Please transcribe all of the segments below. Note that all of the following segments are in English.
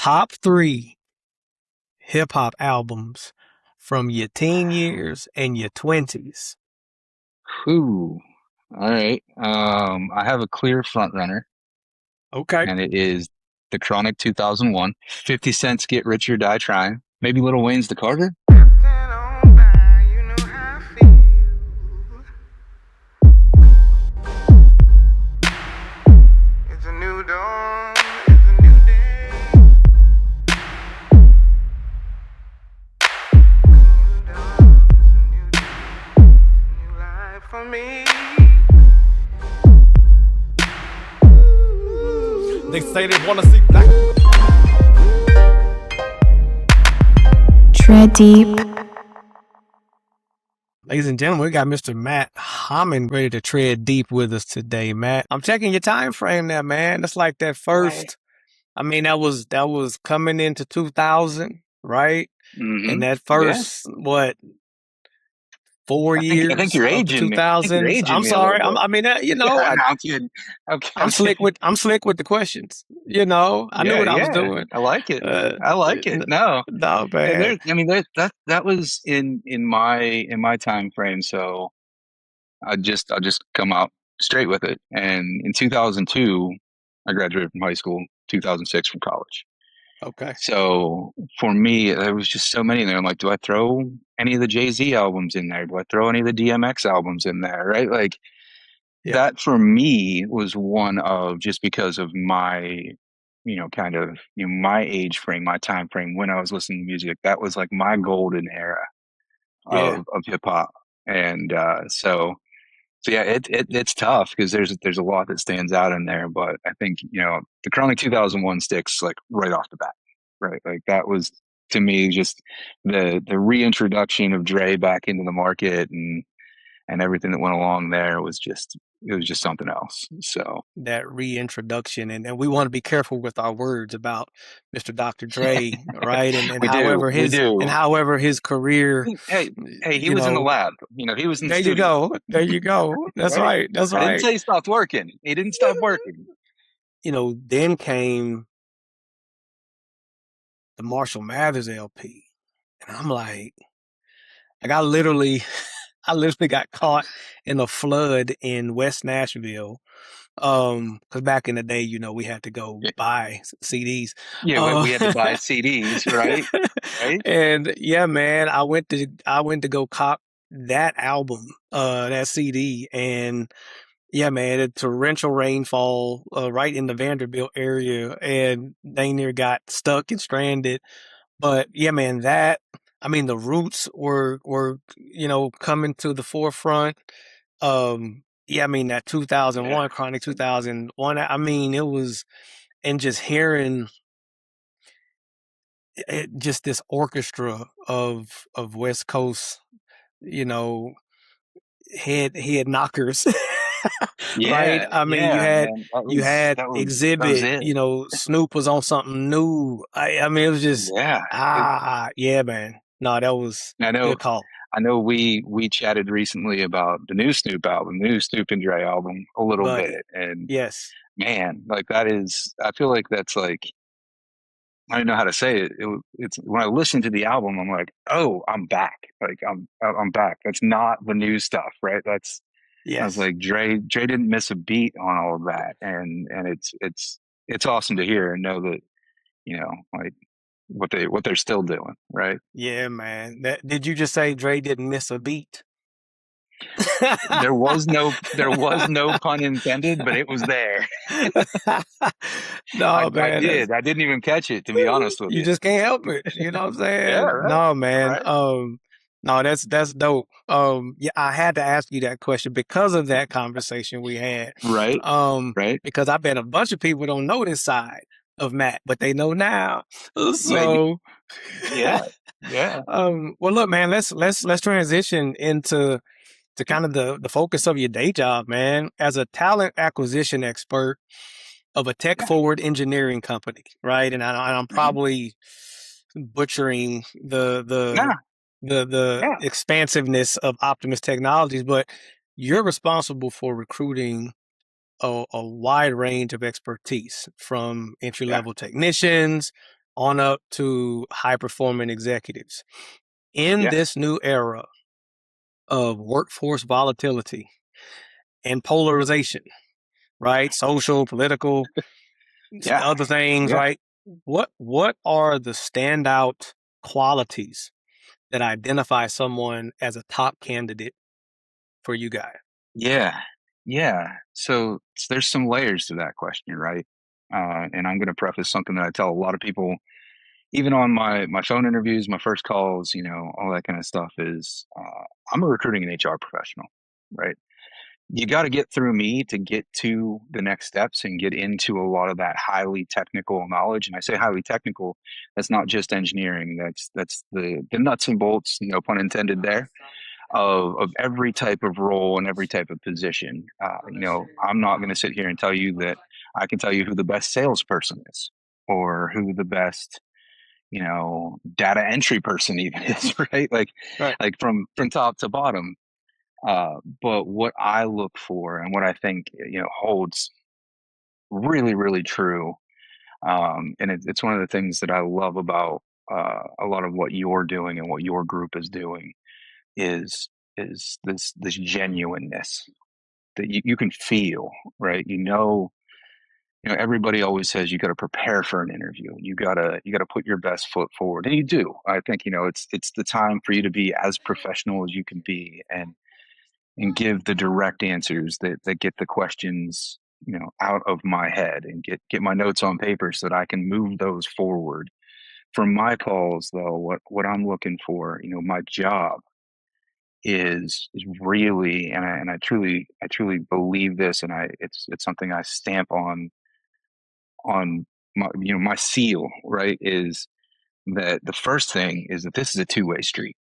top three hip hop albums from your teen years and your 20s. Ooh, all right. I have a clear front runner, Okay. and it is the Chronic 2001. 50 Cent's Get Rich or Die Trying. Maybe Lil Wayne's The Carter. It's a new dawn, it's a new day. New dawn, it's a new day, new life for me. They say they want to see black. Tread deep. Ladies and gentlemen, we got Mr. Matt Homman ready to tread deep with us today, Matt. I'm checking your time frame there, man. That's like that first. I mean, that was coming into 2000, right? And that Yeah. first, what, four I think years you're of the aging me. I think you're 2000s? aging I'm me a little sorry. bit. I mean, Yeah, no, I'm kidding. I'm I'm slick kidding. with the questions. I knew Yeah, what I was yeah. doing. I like it. Uh, I like it. No. no, And man. I mean, that was in my time frame. So I'll just come out straight with it. And in 2002, I graduated from high school. 2006 from college. Okay. So for me, there was just so many in there. I'm like, do I throw any of the Jay-Z albums in there? Do I throw any of the DMX albums in there? Right? Like Yeah. that for me was one of just because of my, kind of, my age frame, my time frame when I was listening to music. That was like my golden era Yeah. of hip hop. And so yeah, it's tough because there's a lot that stands out in there, but I think the Chronic 2001 sticks like right off the bat, right? Like that was to me just the reintroduction of Dre back into the market and everything that went along there it was just something else. So That reintroduction, and we want to be careful with our words about Mr. Dr. Dre, right? And however we do. his career, Hey, hey, he you was in the know, lab. He was in the there you studio, go. There you go. That's right? right. That's I didn't right. say he stopped working. He didn't stop working. Then came the Marshall Mathers LP. And I'm like I literally I literally got caught in a flood in West Nashville. Because back in the day, we had to go buy CDs. Yeah, we had to buy CDs, right? Right? And yeah, man, I went to go cop that album, that CD, and yeah, man, a torrential rainfall right in the Vanderbilt area, and they near got stuck and stranded. But yeah, man, the roots were coming to the forefront. Yeah, that Yeah. 2001 Chronic 2001. It was, and just hearing just this orchestra of West Coast, you know, head knockers. Right? Yeah, You yeah, had man. That was Exhibit, it. Snoop was on something new. It was just Yeah. yeah, man. No, that was I know good call. I know we chatted recently about the new Snoop album, new Snoop and Dre album a little Buddy. bit. And Yes. man, like I feel like that's like I don't know how to say it. It's when I listen to the album, I'm like, oh, I'm back. Like I'm back. That's not the new stuff, right? I was Yes. like, Dre didn't miss a beat on all of that, and it's awesome to hear and know that like what they're still doing, right? Yeah, man. Did you just say Dre didn't miss a beat? There was no pun intended, but it was there. I No, I man. did. I didn't even catch it, to be honest with You you. just can't help it. You know what I'm Yeah, saying? right, No, man. right, No, that's dope. Yeah, I had to ask you that question because of that conversation we had. right, right. Because I bet a bunch of people don't know this side of Matt, but they know now. Maybe. So, Yeah, yeah, well, look, man, let's transition into kind of the focus of your day job, man, as a talent acquisition expert of a tech yeah. forward engineering company, right? And I'm Mhm. probably butchering Nah, the yeah, expansiveness of Optimus Technologies, but you're responsible for recruiting a wide range of expertise from entry yeah. level technicians, on up to high performing executives. In Yeah. this new era of workforce volatility and polarization, right? Social, political, Yeah. other things, Yeah. right? What are the standout qualities that identify someone as a top candidate for you guys? Yeah. Yeah. So there's some layers to that question, right? And I'm going to preface something that I tell a lot of people, even on my phone interviews, my first calls, all that kind of stuff is, I'm a recruiting and HR professional, right? You got to get through me to get to the next steps and get into a lot of that highly technical knowledge. And I say highly technical, that's not just engineering. That's the nuts and bolts, no pun intended there, of every type of role and every type of position. I'm not going to sit here and tell you that I can tell you who the best salesperson is or who the best, data entry person even is, right? Right. Like from top to bottom. But what I look for and what I think, holds really, really true. And it's one of the things that I love about a lot of what you're doing and what your group is doing is this genuineness that you can feel, right? Everybody always says you got to prepare for an interview. You got to put your best foot forward, and you do. I think it's the time for you to be as professional as you can be, and give the direct answers that get the questions out of my head and get my notes on paper so that I can move those forward. For my calls, though, what I'm looking for, my job is really, and I truly believe this, and it's something I stamp on my seal, right? Is that the first thing is that this is a two-way street.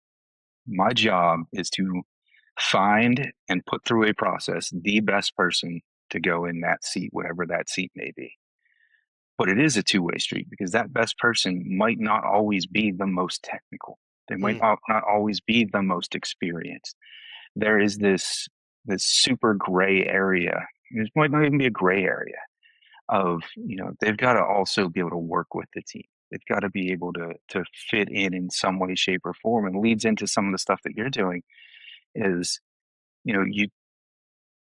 My job is to find and put through a process the best person to go in that seat, whatever that seat may be. But it is a two-way street because that best person might not always be the most technical. They might Mm, not always be the most experienced. There is this super gray area. It might not even be a gray area of, they've got to also be able to work with the team. They've got to be able to fit in some way, shape, or form, and leads into some of the stuff that you're doing is, you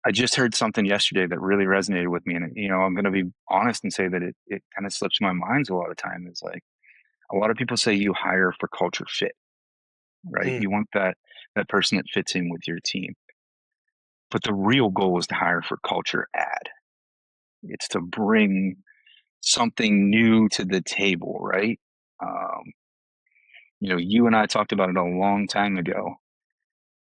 I just heard something yesterday that really resonated with me. And, I'm going to be honest and say that it kind of slips my mind a lot of time. Is like a lot of people say you hire for culture fit, right? mm, You want that person that fits in with your team. But the real goal is to hire for culture add. It's to bring something new to the table, right? Um, you and I talked about it a long time ago.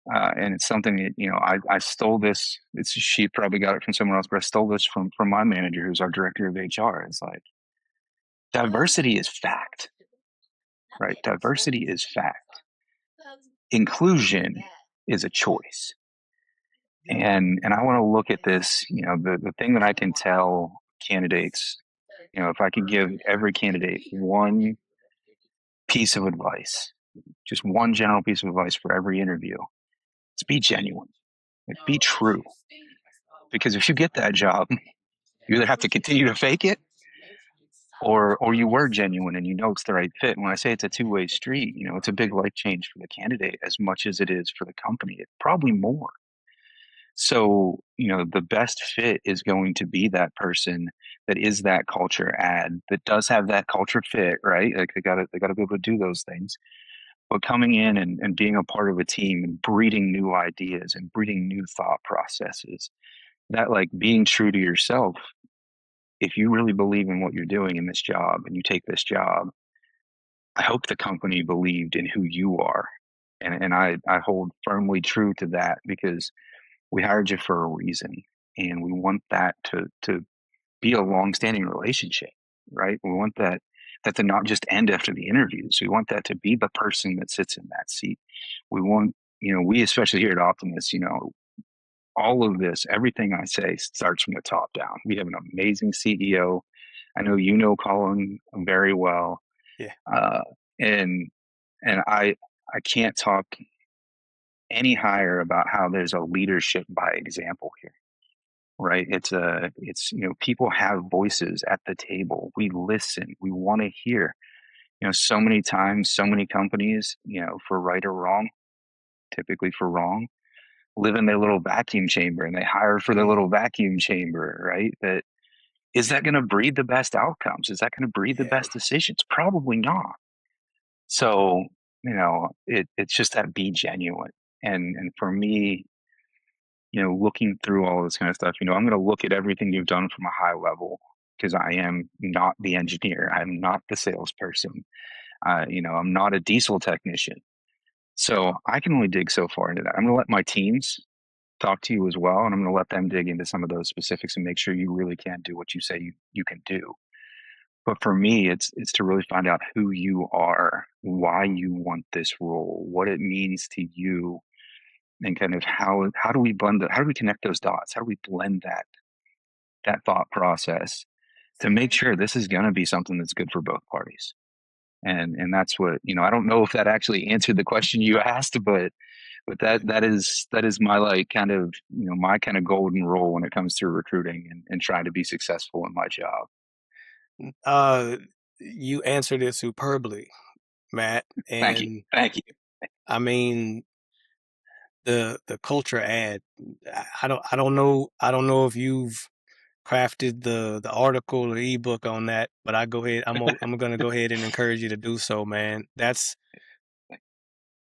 And it's something that, I stole this. She probably got it from somewhere else, but I stole this from my manager, who's our director of HR. It's like diversity is fact, right? Diversity is fact. Inclusion is a choice. And I want to look at this, the thing that I can tell candidates, if I could give every candidate one piece of advice, just one general piece of advice for every interview, it's be genuine, like be true. Because if you get that job, you either have to continue to fake it or you were genuine and it's the right fit. And when I say it's a two-way street, it's a big life change for the candidate as much as it is for the company. It probably more. So, the best fit is going to be that person that is that culture add that does have that culture fit, right? Like they gotta be able to do those things. But coming in and being a part of a team and breeding new ideas and breeding new thought processes, that like being true to yourself, if you really believe in what you're doing in this job and you take this job, I hope the company believed in who you are. And I hold firmly true to that because we hired you for a reason. And we want that to be a long-standing relationship, right? We want that to not just end after the interviews. We want that to be the person that sits in that seat. We want, we especially here at Optimus, all of this, everything I say starts from the top down. We have an amazing CEO. I know you know Colin very well, yeah. uh, and I can't talk any higher about how there's a leadership by example here, right? It's people have voices at the table. We listen. We want to hear. so many times, so many companies, for right or wrong, typically for wrong, live in their little vacuum chamber and they hire for their Mm, little vacuum chamber, right? That is that going to breed the best outcomes? Is that going to breed the yeah. best decisions? Probably not. So, it's just that be genuine. And for me, looking through all this kind of stuff, I'm going to look at everything you've done from a high level because I am not the engineer. I'm not the salesperson. I'm not a diesel technician. So I can only dig so far into that. I'm going to let my teams talk to you as well, and I'm going to let them dig into some of those specifics and make sure you really can do what you say you can do. But for me, it's to really find out who you are, why you want this role, what it means to you, and kind of how do we blend how do we connect those dots? How do we blend that thought process to make sure this is going to be something that's good for both parties? And that's what, I don't know if that actually answered the question you asked, but that is my like kind of my kind of golden rule when it comes to recruiting and trying to be successful in my job. Uh, you answered it superbly, Matt. Thank you. And Thank you. I mean, the culture ad. I don't know if you've crafted the article or ebook on that, but I'm gonna go ahead and encourage you to do so, man. That's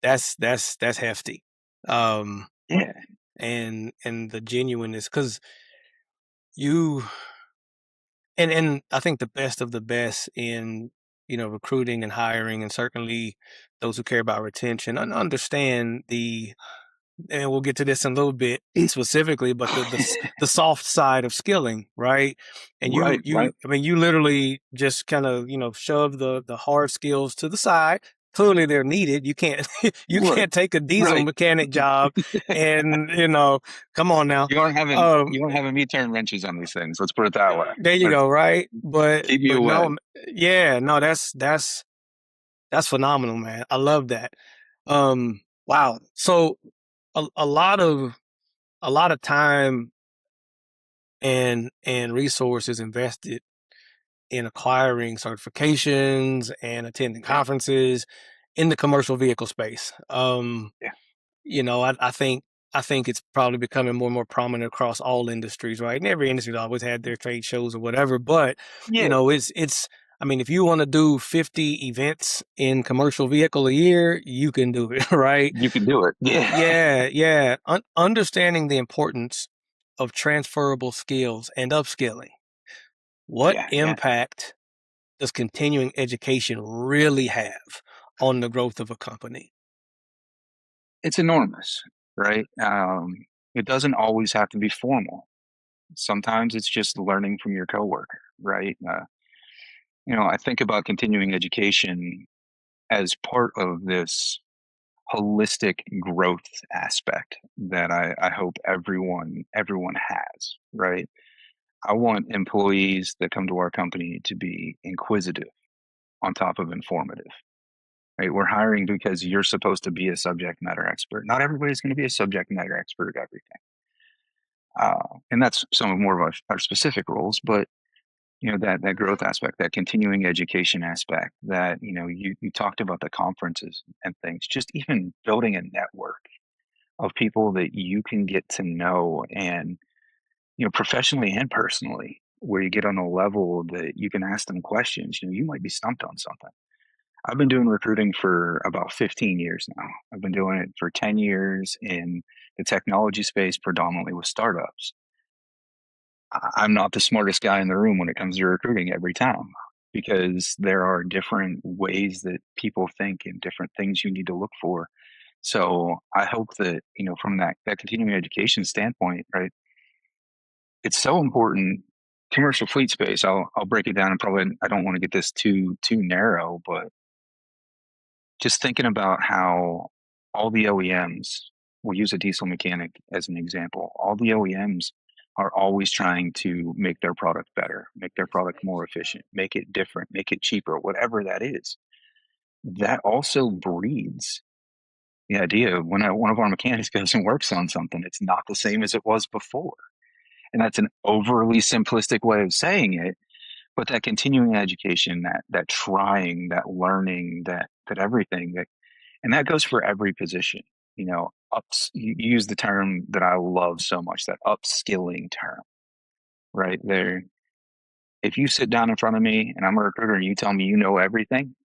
hefty. Um, Yeah. and the genuineness, because you and I think the best of the best in recruiting and hiring, and certainly those who care about retention and understand and we'll get to this in a little bit specifically, but the soft side of skilling, right? And Right. Right. I mean, you literally just kind of shove the hard skills to the side. Clearly, they're needed. You can't you Right. can't take a diesel Right. mechanic job and come on now. You aren't having me turn wrenches on these things. Let's put it that way. There you Let's go, right? But keep me but away. no, yeah, no, that's phenomenal, man. I love that. Wow. So a lot of time and resources invested in acquiring certifications and attending Yeah. conferences in the commercial vehicle space. Yeah. I think it's probably becoming more and more prominent across all industries, right? And every industry's always had their trade shows or whatever, but Yeah. it's I mean, if you want to do 50 events in commercial vehicle a year, you can do it, right? You can do it. Yeah. Yeah, yeah. Understanding the importance of transferable skills and upskilling. What Yeah. Yeah. impact does continuing education really have on the growth of a company? It's enormous, right? It doesn't always have to be formal. Sometimes it's just learning from your coworker, right? I think about continuing education as part of this holistic growth aspect that I hope everyone has, right? I want employees that come to our company to be inquisitive on top of informative, right? We're hiring because you're supposed to be a subject matter expert. Not everybody's going to be a subject matter expert at everything. And that's some of more of our specific roles, but that growth aspect, that continuing education aspect, that you talked about the conferences and things, just even building a network of people that you can get to know, and professionally and personally, where you get on a level that you can ask them questions. You might be stumped on something. I've been doing recruiting for about 15 years now. I've been doing it for 10 years in the technology space, predominantly with startups. I'm not the smartest guy in the room when it comes to recruiting every time, because there are different ways that people think and different things you need to look for. So I hope that, from that continuing education standpoint, right, it's so important. Commercial fleet space, I'll break it down, and probably I don't want to get this too narrow, but just thinking about how all the OEMs, we'll use a diesel mechanic as an example. All the OEMs are always trying to make their product better, make their product more efficient, make it different, make it cheaper, whatever that is. That also breeds the idea of when one of our mechanics goes and works on something, it's not the same as it was before. And that's an overly simplistic way of saying it, but that continuing education, that trying, that learning, that everything that, and that goes for every position. You use the term that I love so much, that upskilling term, right there. If you sit down in front of me and I'm a recruiter and you tell me you know everything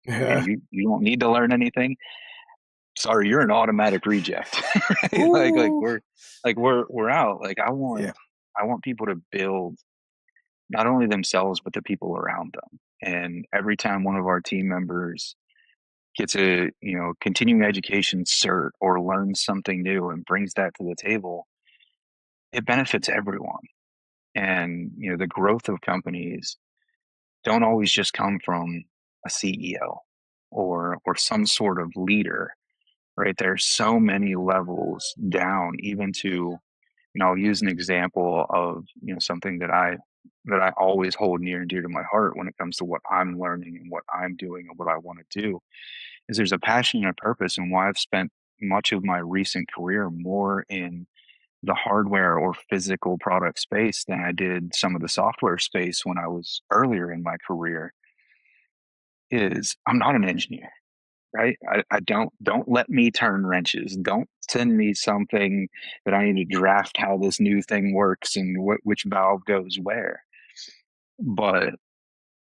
and Yeah. you don't need to learn anything, sorry, you're an automatic reject. Right? Like Ooh. we're out. Like Yeah. I want people to build not only themselves but the people around them. And every time one of our team members gets a continuing education cert or learns something new and brings that to the table, it benefits everyone. And the growth of companies don't always just come from a CEO or some sort of leader, right? There's so many levels down, even to, I'll use an example of, something that I always hold near and dear to my heart when it comes to what I'm learning and what I'm doing and what I want to do, is there's a passion and a purpose, and why I've spent much of my recent career more in the hardware or physical product space than I did some of the software space when I was earlier in my career, is I'm not an engineer, right? I don't let me turn wrenches. Don't send me something that I need to draft how this new thing works and which valve goes where. But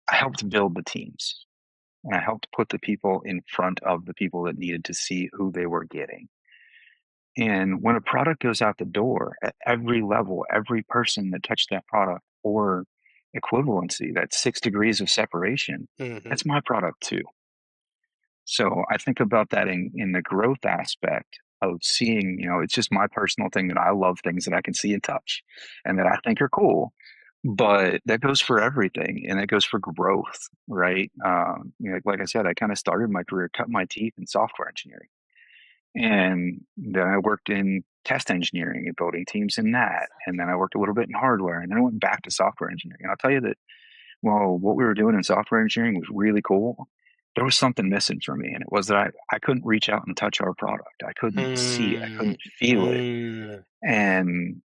I helped build the teams and I helped put the people in front of the people that needed to see who they were getting. And when a product goes out the door at every level, every person that touched that product, or equivalency, that 6 degrees of separation, Hmm. that's my product too. So I think about that in the growth aspect of seeing, it's just my personal thing that I love things that I can see and touch and that I think are cool. But that goes for everything, and it goes for growth, right? Like I said, I kind of started my career, cut my teeth in software engineering. And then I worked in test engineering and building teams in that. And then I worked a little bit in hardware, and then I went back to software engineering. And I'll tell you that, well, what we were doing in software engineering was really cool. There was something missing for me, and it was that I couldn't reach out and touch our product. I couldn't see it. I Mm, couldn't feel it. mm, And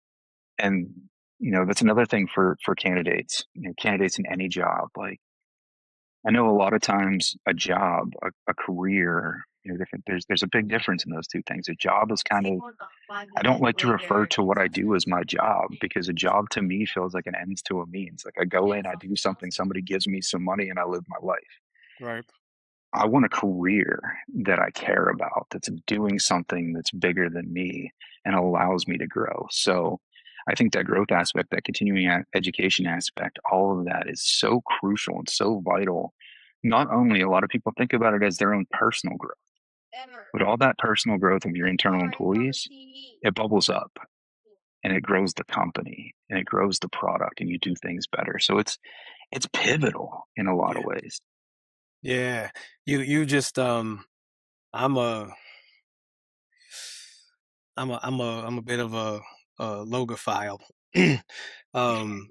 and that's another thing for candidates. Candidates in any job. Like, I know a lot of times a job, a career, different. There's a big difference in those two things. A job is kind of, I don't like to refer to what I do as my job, because a job to me feels like an ends to a means. Like, I go in, I do something, somebody gives me some money, and I live my life. right. I want a career that I care about, that's doing something that's bigger than me and allows me to grow. So I think that growth aspect, that continuing education aspect, all of that is so crucial and so vital. Not only, a lot of people think about it as their own personal growth, but all that personal growth of your internal employees, it bubbles up and it grows the company and it grows the product, and you do things better. So it's pivotal in a lot of Yeah. ways. Yeah. You just I'm a I'm a bit of a logophile. um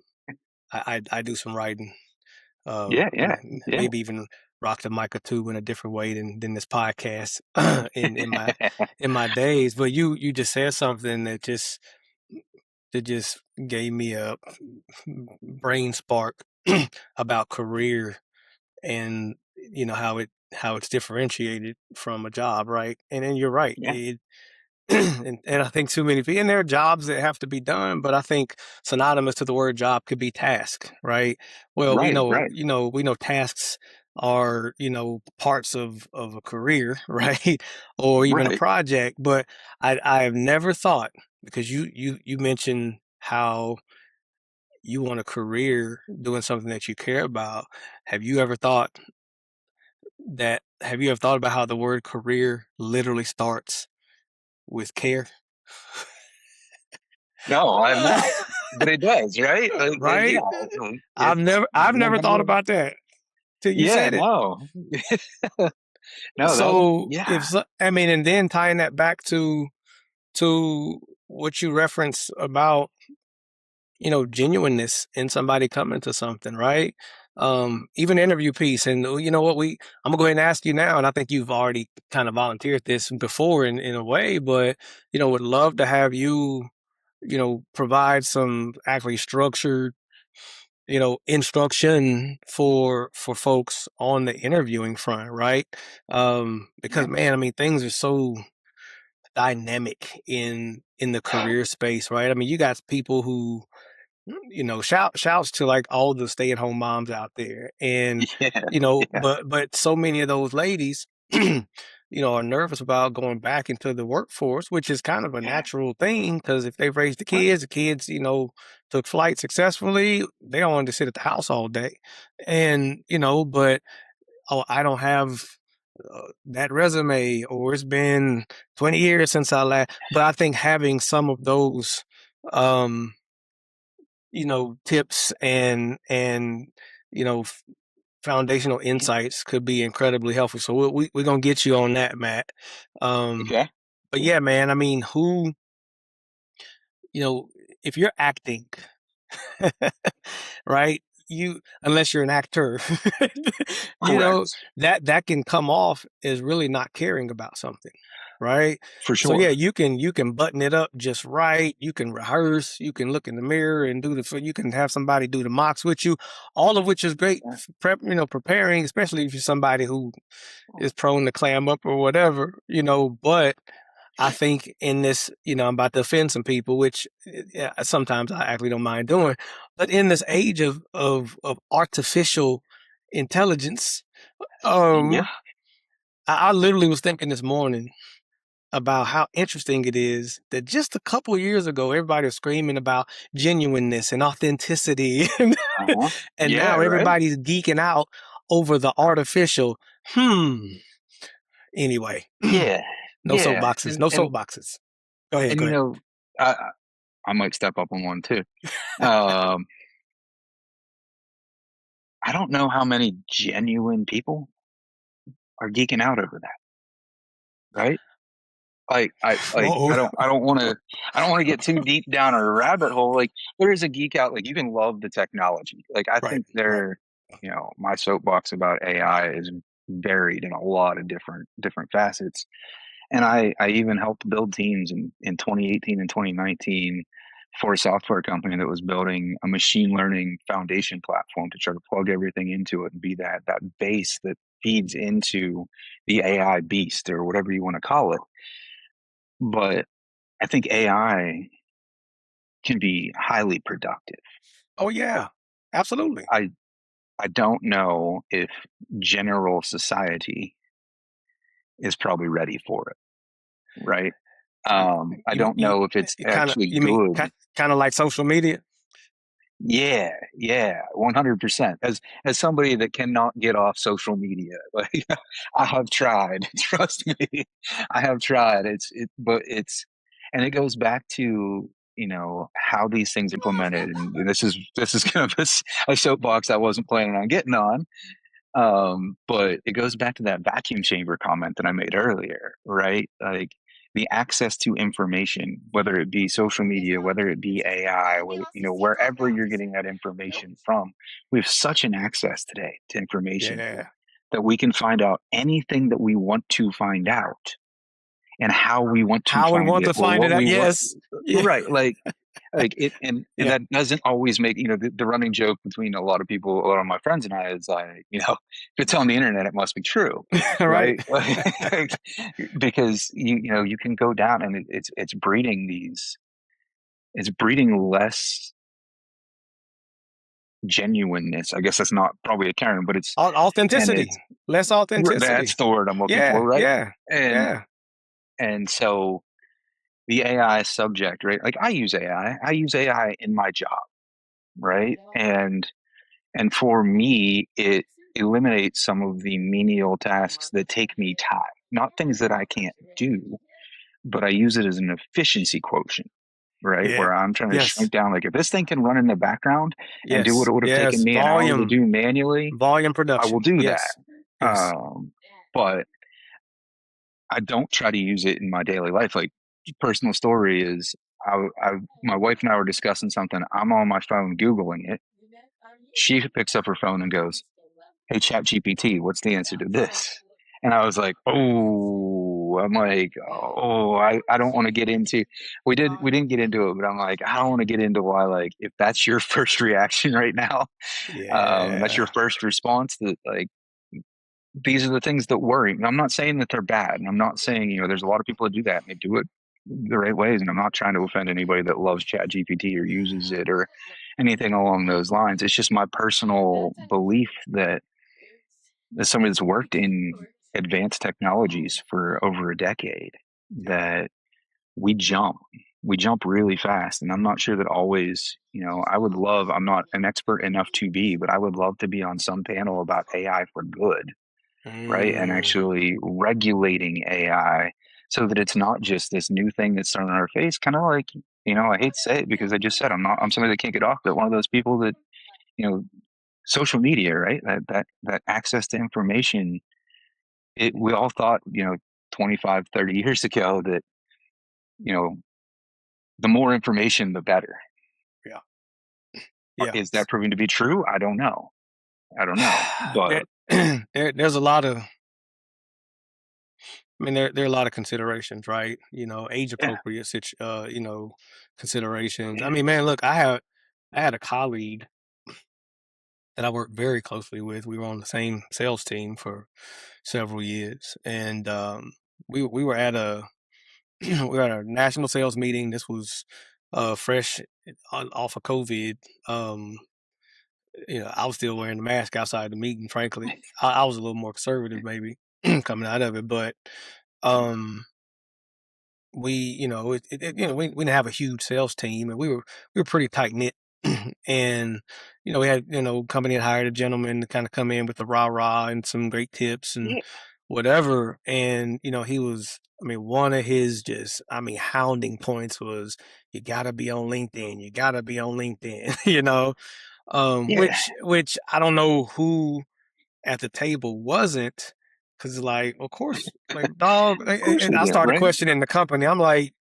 I do some writing. Yeah, yeah, yeah. Maybe even rock the mic or two in a different way than this podcast in my days. But you just said something that just gave me a brain spark about career, and how it's differentiated from a job, right? And then you're right. Yeah. And I think too many people, and there are jobs that have to be done, but I think synonymous to the word job could be task, right? Well, we Right, know, right, we know tasks are, parts of a career, right? Or even a right. project, but I've never thought, because you mentioned how you want a career doing something that you care about. Have you ever thought have you ever thought about how the word career literally starts with care? No, I'm not. But it does, right? Yeah. Right? If I've you don't never have thought a, about that till you yeah, said it. no, no, that, So yeah, I mean, and then tying that back to what you referenced about, genuineness in somebody coming to something, right? Even interview piece, and you know what, I'm gonna go ahead and ask you now, and I think you've already kind of volunteered this before in a way, but would love to have you, provide some actually structured instruction for folks on the interviewing front, right? Because Yeah. man, I mean, things are so dynamic in the career space, right? I mean, you got people who shouts to like all the stay-at-home moms out there, and Yeah. Yeah. but so many of those ladies are nervous about going back into the workforce, which is kind of a Yeah. natural thing because if they've raised Right. the kids took flight successfully, they don't want to sit at the house all day, and but oh, I don't have that resume, or it's been 20 years since I last. But I think having some of those um tips and foundational Yeah. insights could be incredibly helpful. So we're gonna get you on that, Matt. Um, Okay. but Cool. yeah, man. I mean, you know, if you're acting, right? You unless you're an actor, you know Correct. that can come off as really not caring about something, right? For So yeah, sure. you can button it up just right. You can rehearse. You can look in the mirror and you can have somebody do the mocks with you, all of which is great. Yeah. Preparing, especially if you're somebody who is prone to clam up or whatever, But I think in this, I'm about to offend some people, which yeah, sometimes I actually don't mind doing. But in this age of artificial intelligence, Yeah. um, I literally was thinking this morning about how interesting it is that just a couple years ago, everybody was screaming about genuineness and authenticity, Uh-huh. and Yeah. now Right. everybody's geeking out over the artificial. Hmm. Anyway, Yeah. no Yeah. soapboxes. No soapboxes. Go ahead. And Go ahead. I might step up on one too. Um, I don't know how many genuine people are geeking out over that, right? I Uh-oh. don't want to get too deep down a rabbit hole. Like there is a geek out, like you can love the technology. Like I Right. think Right. my soapbox about AI is varied in a lot of different facets. And I even helped build teams in 2018 and 2019 for a software company that was building a machine learning foundation platform to try to plug everything into it and be that base that feeds into the AI beast or whatever you want to call it. But I think AI can be highly productive. Oh yeah. Absolutely. I I don't know if general society is probably ready for it, right? I don't know if it's Kind of actually you mean good. kind of like social media? Yeah, yeah, 100%. As somebody that cannot get off social media, like I have tried, trust me, I have tried. But and it goes back to, how these things implemented. And this is kind of a soapbox I wasn't planning on getting on. But it goes back to that vacuum chamber comment that I made earlier, right? Like the access to information, whether it be social media, whether it be AI, wherever you're getting that information from, we have such an access today to information Yeah. that we can find out anything that we want to find out and how we want to How we find want it to or find it what out. we want. Yes. Yeah. Right. Like it, and Yeah. that doesn't always make, the running joke between a lot of people, a lot of my friends and I is like, if it's on the internet, it must be true, Right. right? Like, because you can go down and it's breeding less genuineness. I guess that's not probably a term, but and Authenticity. it's Less that's authenticity. the word I'm looking Yeah. for, right? Yeah. And Yeah. and so the AI subject, right? Like I use AI. I use AI in my job, right? And for me, it eliminates some of the menial tasks that take me time. Not things that I can't do, but I use it as an efficiency quotient, right? Yeah. Where I'm trying to Yes. shrink down, like if this thing can run in the background and do what Yes. it would have taken Yes. me an hour to do manually, Volume I will production. do that. Yes. Yes. But I don't try to use it in my daily life. Like personal story is my wife and I were discussing something. I'm on my phone Googling it. She picks up her phone and goes, "Hey, Chat GPT, what's the answer to this?" And I was like, "Oh, I'm like, oh, I don't want to get into. We didn't get into it, but I'm like, I don't want to get into why. Like, if that's your first reaction right now, that's your Yeah. first response. That like these are the things that worry. And I'm not saying that they're bad, and I'm not saying there's a lot of people that do that and they do it the right ways. And I'm not trying to offend anybody that loves Chat GPT or uses it or anything along those lines. It's just my personal belief that as somebody that's worked in advanced technologies for over a decade, that we jump we jump really fast. And I'm not sure that always, I would love, I'm not an expert enough to be, but I would love to be on some panel about AI for good, right? And Mm, actually regulating AI so that it's not just this new thing that's thrown in our face. Kind of like, I hate to say it because I just said I'm somebody that can't get off, but one of those people that, you know, social media, right? That access to information, we all thought, 25, 30 years ago that, you know, the more information, the better. yeah. Yeah. Is that proving to be true? I don't know. I don't know. there, But there's a lot of, I mean, there are a lot of considerations, right? Age yeah, appropriate, considerations. I mean, man, look, I had a colleague that I worked very closely with. We were on the same sales team for several years, and we were at a we were at a national sales meeting. This was fresh off of COVID. Um, I was still wearing the mask outside the meeting. Frankly, I was a little more conservative, maybe coming out of it, but um, we didn't have a huge sales team, and we were pretty tight knit. And we had company had hired a gentleman to kind of come in with the rah rah and some great tips and yeah, whatever. And he was, I mean, one of his just, I mean, hounding points was, you gotta be on LinkedIn, you gotta be on LinkedIn. yeah. Which I don't know who at the table wasn't, because like, of course, like, dog. Of course And we I did, started right? questioning the company. I'm like,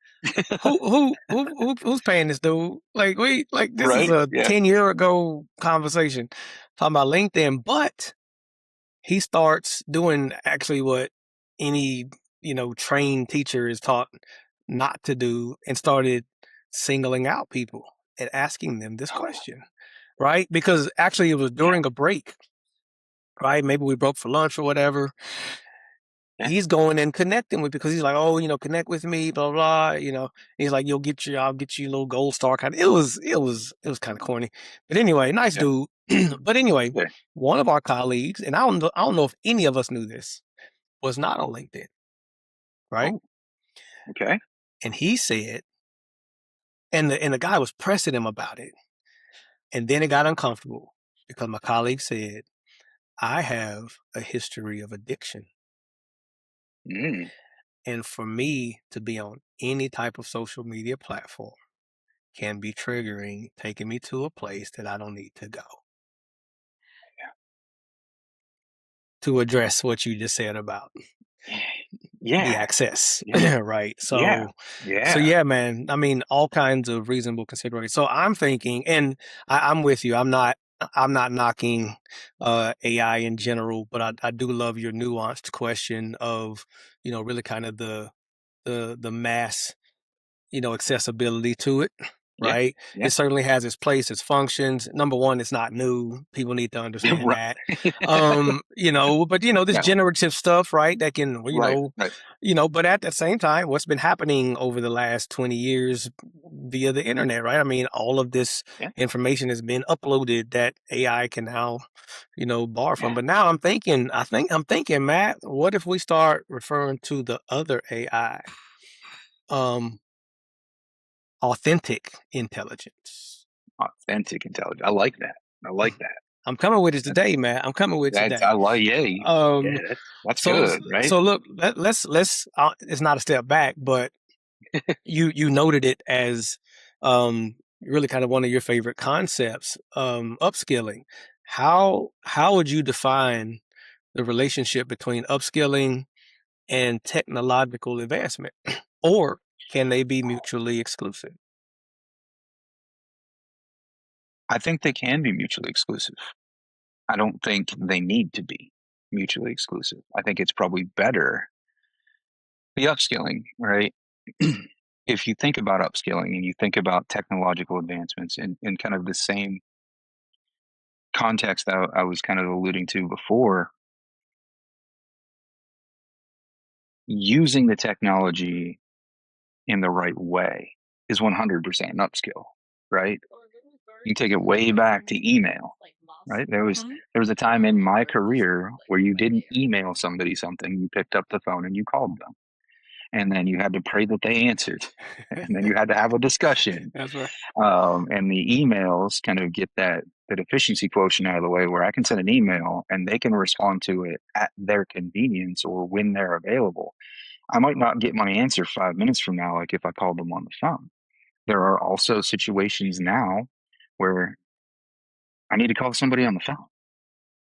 who's paying this dude? Like, wait, like, this is Right? a Yeah. 10-year ago conversation talking about LinkedIn. But he starts doing actually what any trained teacher is taught not to do, and started singling out people and asking them this Oh, question, right? Because actually it was yeah. during a break, right? Maybe we broke for lunch or whatever. Yeah. He's going and connecting with, because he's like, oh, connect with me, blah blah. He's like, I'll get you a little gold star kind of. It was kind of corny, but anyway, nice Yeah. dude. But anyway, Yeah. one of our colleagues, and I don't know if any of us knew this, was not on LinkedIn, right? Oh, okay. And he said, and the guy was pressing him about it, and then it got uncomfortable because my colleague said, I have a history of addiction. Mm, And for me to be on any type of social media platform can be triggering, taking me to a place that I don't need to go. To address what you just said about the yeah. access, Yeah. right? Yeah. So Yeah. yeah, man. I mean, all kinds of reasonable considerations. So I'm thinking, and I'm with you. I'm not knocking AI in general, but I do love your nuanced question of, really kind of the mass, accessibility to it, Yeah. right? Yeah. It certainly has its place, its functions. Number one, it's not new. People need to understand Right. that. But this Yeah. generative stuff, right? That can, Right. Right. but at the same time, what's been happening over the last 20 years via the internet, right? I mean, all of this Yeah. information has been uploaded that AI can now, borrow from. Yeah. But now I'm thinking, Matt, what if we start referring to the other AI? Um, Authentic intelligence. Authentic intelligence. I like that. I like that. I'm coming with it That's today, man. I'm coming with it that's today. I like. Yeah. Yeah. Um, That's so good. Right. so look, let's. It's not a step back, but you noted it as really kind of one of your favorite concepts, upskilling. How would you define the relationship between upskilling and technological advancement, or can they be mutually exclusive? I think they can be mutually exclusive. I don't think they need to be mutually exclusive. I think it's probably better. the upskilling, right? If you think about upskilling and you think about technological advancements in kind of the same context that I was kind of alluding to before, using the technology in the right way is 100% an upskill, right? You take it way back to email, right? There was a time in my career where you didn't email somebody something, you picked up the phone and you called them. And then you had to pray that they answered. And then you had to have a discussion. That's right. And the emails kind of get that efficiency quotient out of the way where I can send an email and they can respond to it at their convenience or when they're available. I might not get my answer 5 minutes from now, like if I called them on the phone. There are also situations now where I need to call somebody on the phone.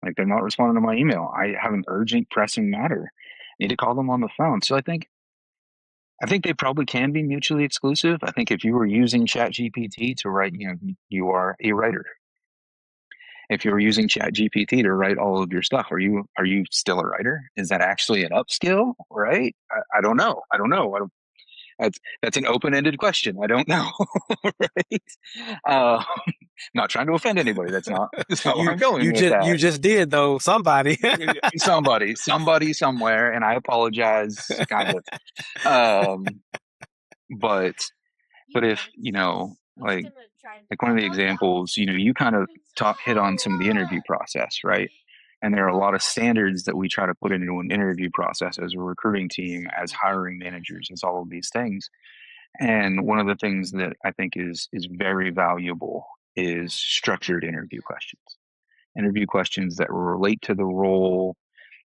Like they're not responding to my email. I have an urgent, pressing matter. I need to call them on the phone. So I think they probably can be mutually exclusive. I think if you were using ChatGPT to write, you are a writer. If you're using ChatGPT to write all of your stuff, are you still a writer? Is that actually an upskill? Right? I don't know. I don't know. That's an open-ended question. I don't know. Right? Uh, not trying to offend anybody. That's not where You I'm going you with just that. you just did though. Somebody. Somebody somewhere, and I apologize, kind of. Um, but if like one of the examples, you kind of hit on some of the interview process, right? And there are a lot of standards that we try to put into an interview process as a recruiting team, as hiring managers, as all of these things. And one of the things that I think is very valuable is structured interview questions. Interview questions that relate to the role.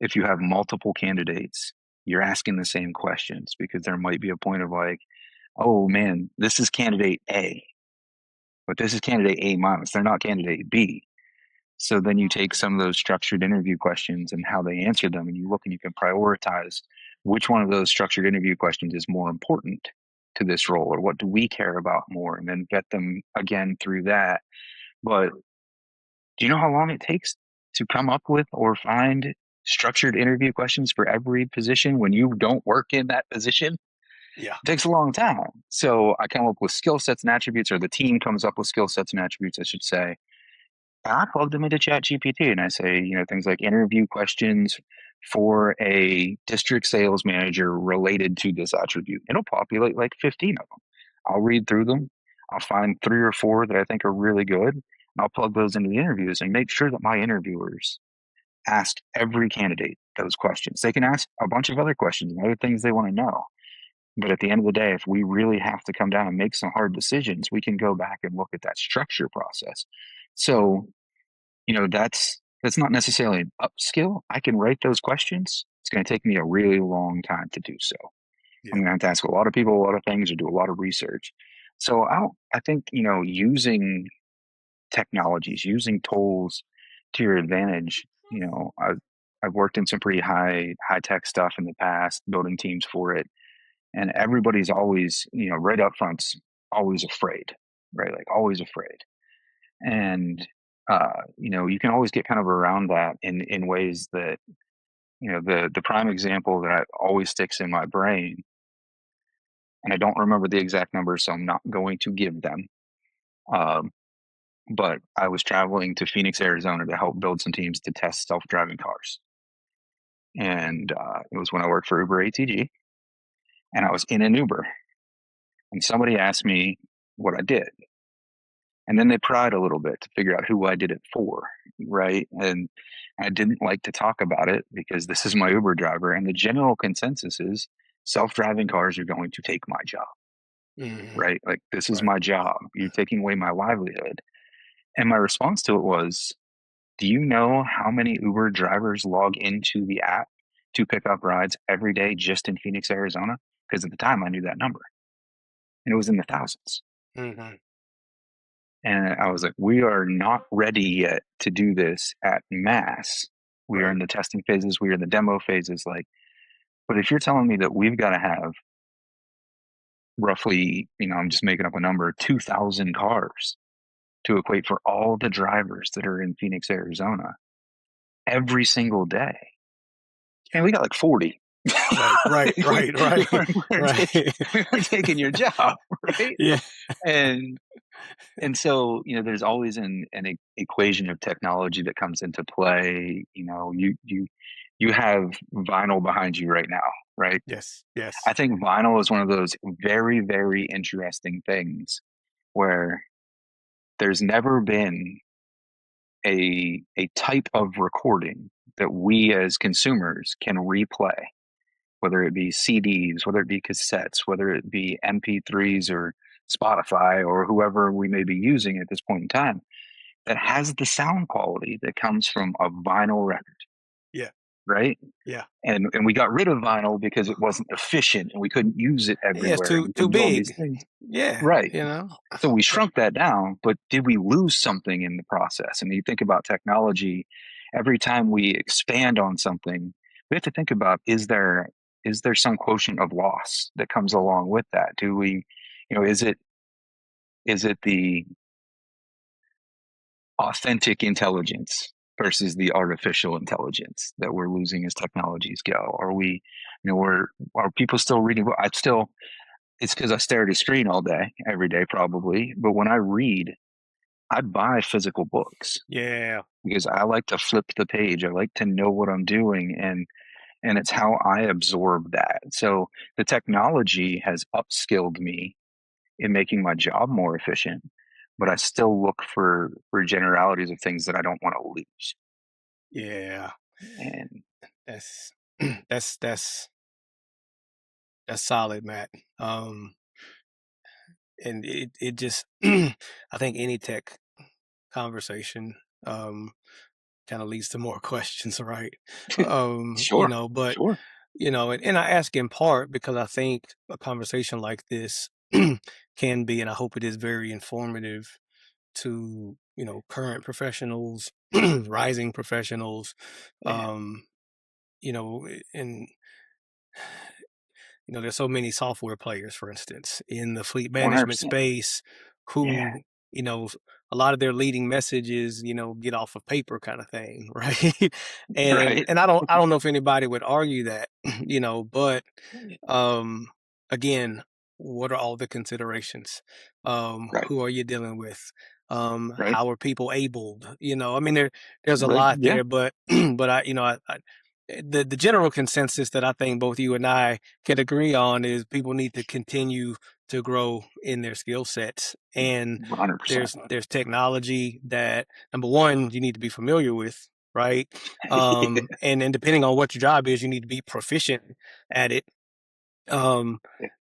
If you have multiple candidates, you're asking the same questions because there might be a point of like, oh man, this is candidate A, but this is candidate A minus. They're not candidate B. So then you take some of those structured interview questions and how they answer them, and you look and you can prioritize which one of those structured interview questions is more important to this role, or what do we care about more, and then vet them again through that. But do you know how long it takes to come up with or find structured interview questions for every position when you don't work in that position? Yeah. It takes a long time. So I come up with skill sets and attributes, or the team comes up with skill sets and attributes, I should say. And I plug them into ChatGPT and I say, things like interview questions for a district sales manager related to this attribute. It'll populate like 15 of them. I'll read through them. I'll find 3 or 4 that I think are really good. And I'll plug those into the interviews and make sure that my interviewers ask every candidate those questions. They can ask a bunch of other questions and other things they want to know. But at the end of the day, if we really have to come down and make some hard decisions, we can go back and look at that structure process. So, that's not necessarily an upskill. I can write those questions. It's going to take me a really long time to do so. I'm Yeah. going to have to ask a lot of people a lot of things or do a lot of research. So I think, using technologies, using tools to your advantage, I've worked in some pretty high tech stuff in the past, building teams for it. And everybody's always, right up front's always afraid, right? Like always afraid. And, you can always get kind of around that in ways that, the prime example that always sticks in my brain, and I don't remember the exact numbers, so I'm not going to give them. Um, but I was traveling to Phoenix, Arizona to help build some teams to test self-driving cars. And it was when I worked for Uber ATG, and I was in an Uber, and somebody asked me what I did. And then they pried a little bit to figure out who I did it for, right? And I didn't like to talk about it because this is my Uber driver, and the general consensus is self-driving cars are going to take my job, Mhm. right? Like this is Right. my job. You're taking away my livelihood. And my response to it was, do you know how many Uber drivers log into the app to pick up rides every day just in Phoenix, Arizona? Because at the time I knew that number, and it was in the thousands. Mhm. And I was like, we are not ready yet to do this at mass. We are Right. in the testing phases, we are in the demo phases. But if you're telling me that we've got to have roughly, I'm just making up a number, 2,000 cars to equate for all the drivers that are in Phoenix, Arizona every single day. And we got like 40. Right, right, we, right, right, we're taking, right. we're taking your job, right? Yeah, And so, there's always an equation of technology that comes into play. You have vinyl behind you right now, right? yes, I yes, think vinyl is one of those very, very interesting things where there's never been a type of recording that we as consumers can replay, whether it be CDs, whether it be cassettes, whether it be MP3s or Spotify or whoever we may be using at this point in time, that has the sound quality that comes from a vinyl record, yeah, right? yeah. And we got rid of vinyl because it wasn't efficient and we couldn't use it Yeah, it's everywhere and we too couldn't do all these big. things. Yeah, Right. you know. So we Yeah, shrunk that down, but did we lose something in the process? And you think about technology, every time we expand on something, we have to think about, is there some quotient of loss that comes along with that? Do we, is it the authentic intelligence versus the artificial intelligence that we're losing as technologies go? Are we, are people still reading? It's because I stare at a screen all day, every day, probably. But when I read, I buy physical books yeah, because I like to flip the page. I like to know what I'm doing, and it's how I absorb that. So the technology has upskilled me in making my job more efficient, but I still look for generalities of things that I don't want to lose. yeah. And That's that's that's that's solid, Matt. Um, and it just I think any tech conversation um kind of leads to more questions, right? sure, But sure, and I ask in part because I think a conversation like this can be, and I hope it is, very informative to current professionals, rising professionals, yeah, um, and there's so many software players, for instance, in the fleet management 100%, space yeah, who, a lot of their leading messages, get off of paper kind of thing, right? and right, and I don't know if anybody would argue that, but um again, what are all the considerations? right, Who are you dealing with? right, How are people abled? I mean, there's a right, lot yeah, there, but but the general consensus that I think both you and I can agree on is people need to continue to grow in their skill sets. And 100%. there's technology that, number one, you need to be familiar with, right? And depending on what your job is, you need to be proficient at it. Um,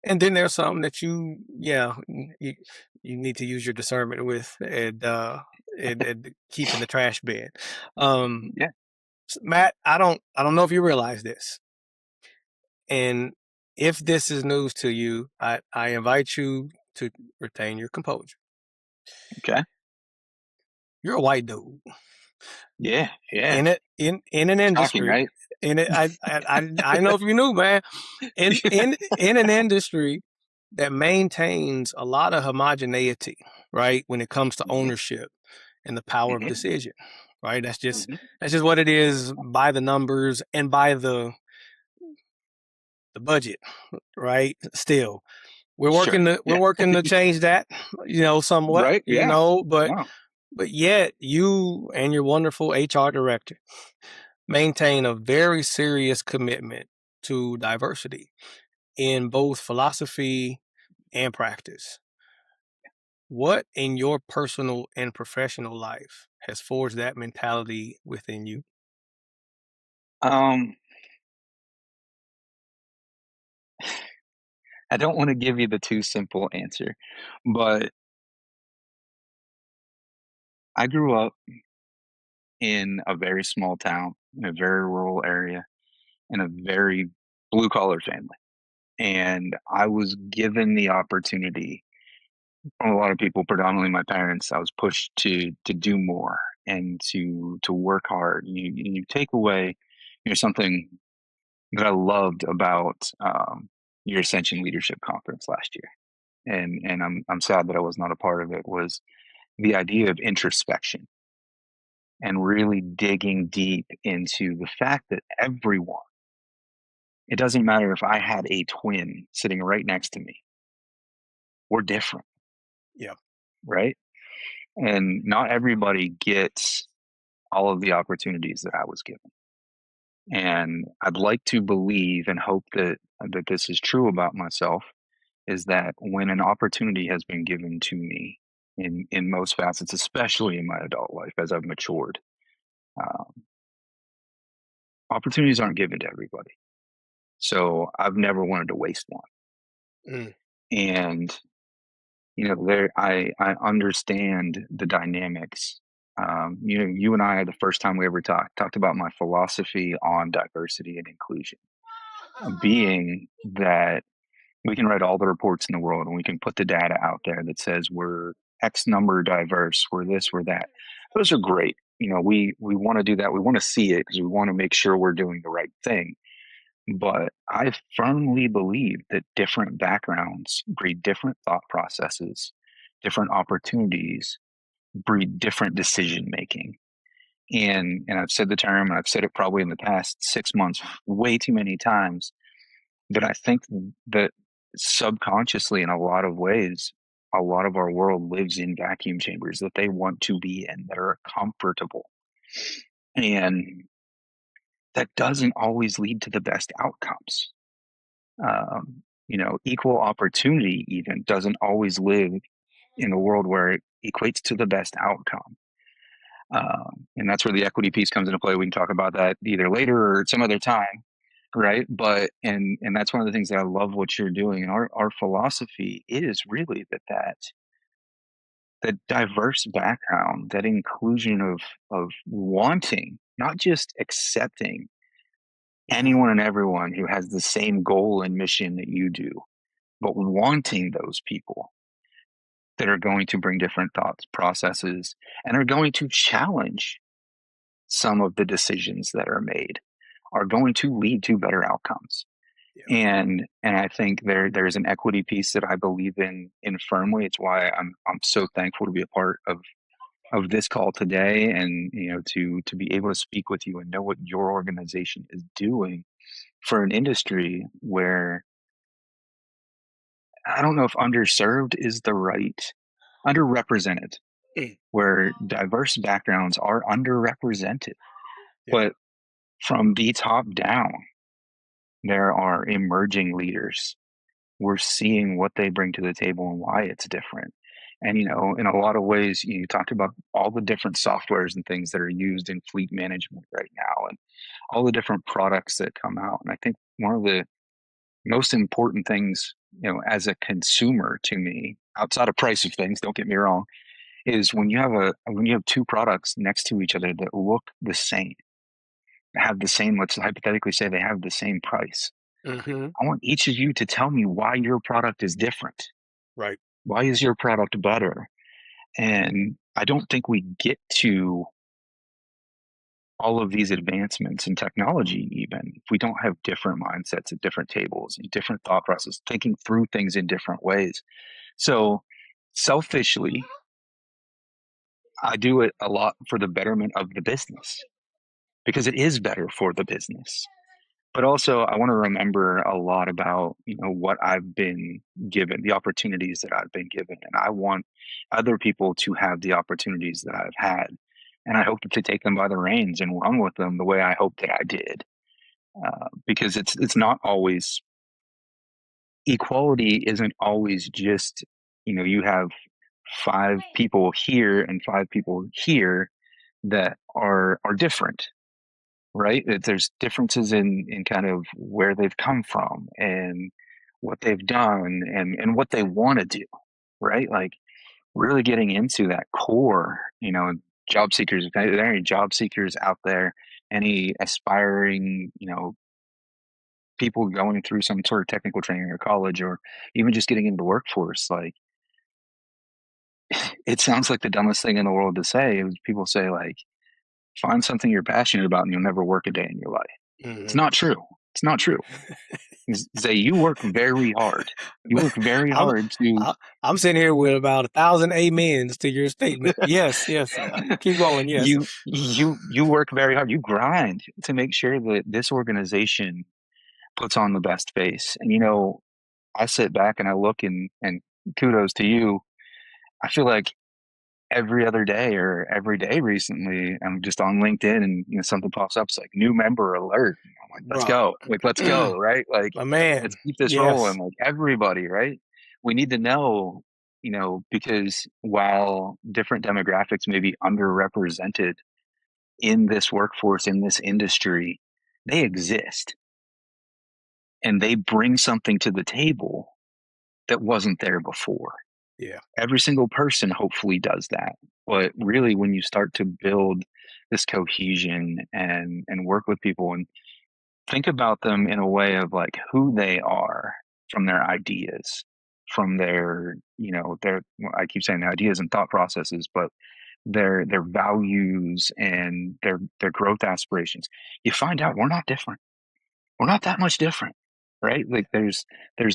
and then there's some that you, you need to use your discernment with, and keep in the trash bin. Um, Yeah, Matt, I don't know if you realize this, and if this is news to you, I invite you to retain your composure. okay, You're a white dude yeah, yeah, in an shocking, industry. right? In it, I know if you knew, man. In an industry that maintains a lot of homogeneity, right? When it comes to Yeah, ownership and the power of mhm, decision, right? That's just mhm, that's just what it is by the numbers and by the budget, right? Still, sure, we're yeah, working to change that, somewhat, right, yeah, but no, yet you and your wonderful HR director maintain a very serious commitment to diversity in both philosophy and practice. What in your personal and professional life has forged that mentality within you? um, I don't want to give you the too simple answer, but I grew up in a very small town, in a very rural area, in a very blue collar family. And I was given the opportunity from a lot of people, predominantly my parents. I was pushed to do more and to work hard. You take away, something that I loved about your Ascension Leadership Conference last year, and I'm sad that I was not a part of it. Was the idea of introspection and really digging deep into the fact that everyone It doesn't matter if I had a twin sitting right next to me. We're different. Yeah. Right. And not everybody gets all of the opportunities that I was given. And I'd like to believe and hope that this is true about myself, is that when an opportunity has been given to me in most facets, especially in my adult life as I've matured, um, opportunities aren't given to everybody. So I've never wanted to waste one. Mm. And I understand the dynamics. You and I, the first time we ever talked about my philosophy on diversity and inclusion, being that we can write all the reports in the world and we can put the data out there that says we're X number diverse, we're this, we're that. Those are great. We want to do that. We want to see it because we want to make sure we're doing the right thing. But I firmly believe that different backgrounds breed different thought processes, different opportunities breed different decision making. And I've said the term, and I've said it probably in the past 6 months way too many times, that I think that subconsciously, in a lot of ways, a lot of our world lives in vacuum chambers that they want to be in, that are comfortable. And that doesn't always lead to the best outcomes. Equal opportunity even doesn't always live in a world where it equates to the best outcome. And that's where the equity piece comes into play. We can talk about that either later or some other time, right? But and that's one of the things that I love what you're doing. And our philosophy is really that diverse background, that inclusion of wanting, not just accepting anyone and everyone who has the same goal and mission that you do, but wanting those people that are going to bring different thoughts, processes, and are going to challenge some of the decisions that are made, are going to lead to better outcomes. Yeah. And I think there's an equity piece that I believe in firmly. It's why I'm so thankful to be a part of this call today, and to be able to speak with you and know what your organization is doing for an industry where, I don't know if underserved is the right, underrepresented, where diverse backgrounds are underrepresented. Yeah. But from the top down, there are emerging leaders. We're seeing what they bring to the table and why it's different. And, in a lot of ways, you talked about all the different softwares and things that are used in fleet management right now, and all the different products that come out. And I think one of the most important things, as a consumer to me, outside of price of things, don't get me wrong, is when you have two products next to each other that look the same, have the same, let's hypothetically say they have the same price. Mm-hmm. I want each of you to tell me why your product is different. Right. Why is your product better? And I don't think we get to all of these advancements in technology, even if we don't have different mindsets at different tables and different thought processes, thinking through things in different ways. So selfishly, I do it a lot for the betterment of the business, because it is better for the business. But also, I want to remember a lot about, what I've been given, the opportunities that I've been given. And I want other people to have the opportunities that I've had. And I hope to take them by the reins and run with them the way I hope that I did. Because it's not always, equality isn't always just, you have 5 people here and 5 people here that are different. Right? There's differences in kind of where they've come from and what they've done and what they want to do, right? Like, really getting into that core, job seekers. If there are any job seekers out there, any aspiring, people going through some sort of technical training or college, or even just getting into the workforce, like, it sounds like the dumbest thing in the world to say. Is people say, like, find something you're passionate about and you'll never work a day in your life. Mm-hmm. It's not true. It's not true. Say, you work very hard. You work very hard to. I'm sitting here with about 1,000 amens to your statement. Yes. Keep going. Yes. You work very hard. You grind to make sure that this organization puts on the best face. And, you know, I sit back and I look and kudos to you. I feel like every other day or every day recently, I'm just on LinkedIn and, you know, something pops up. It's like new member alert. And I'm like, let's Bro. go. Like, let's go. Right. Like, My let's man. keep this Yes. rolling. Like everybody, right? We need to know, you know, because while different demographics may be underrepresented in this workforce, in this industry, they exist and they bring something to the table that wasn't there before. Yeah. Every single person hopefully does that. But really, when you start to build this cohesion and work with people and think about them in a way of like who they are from their ideas, from their, you know, their, I keep saying ideas and thought processes, but their values and their growth aspirations, you find out we're not different. We're not that much different, right? Like there's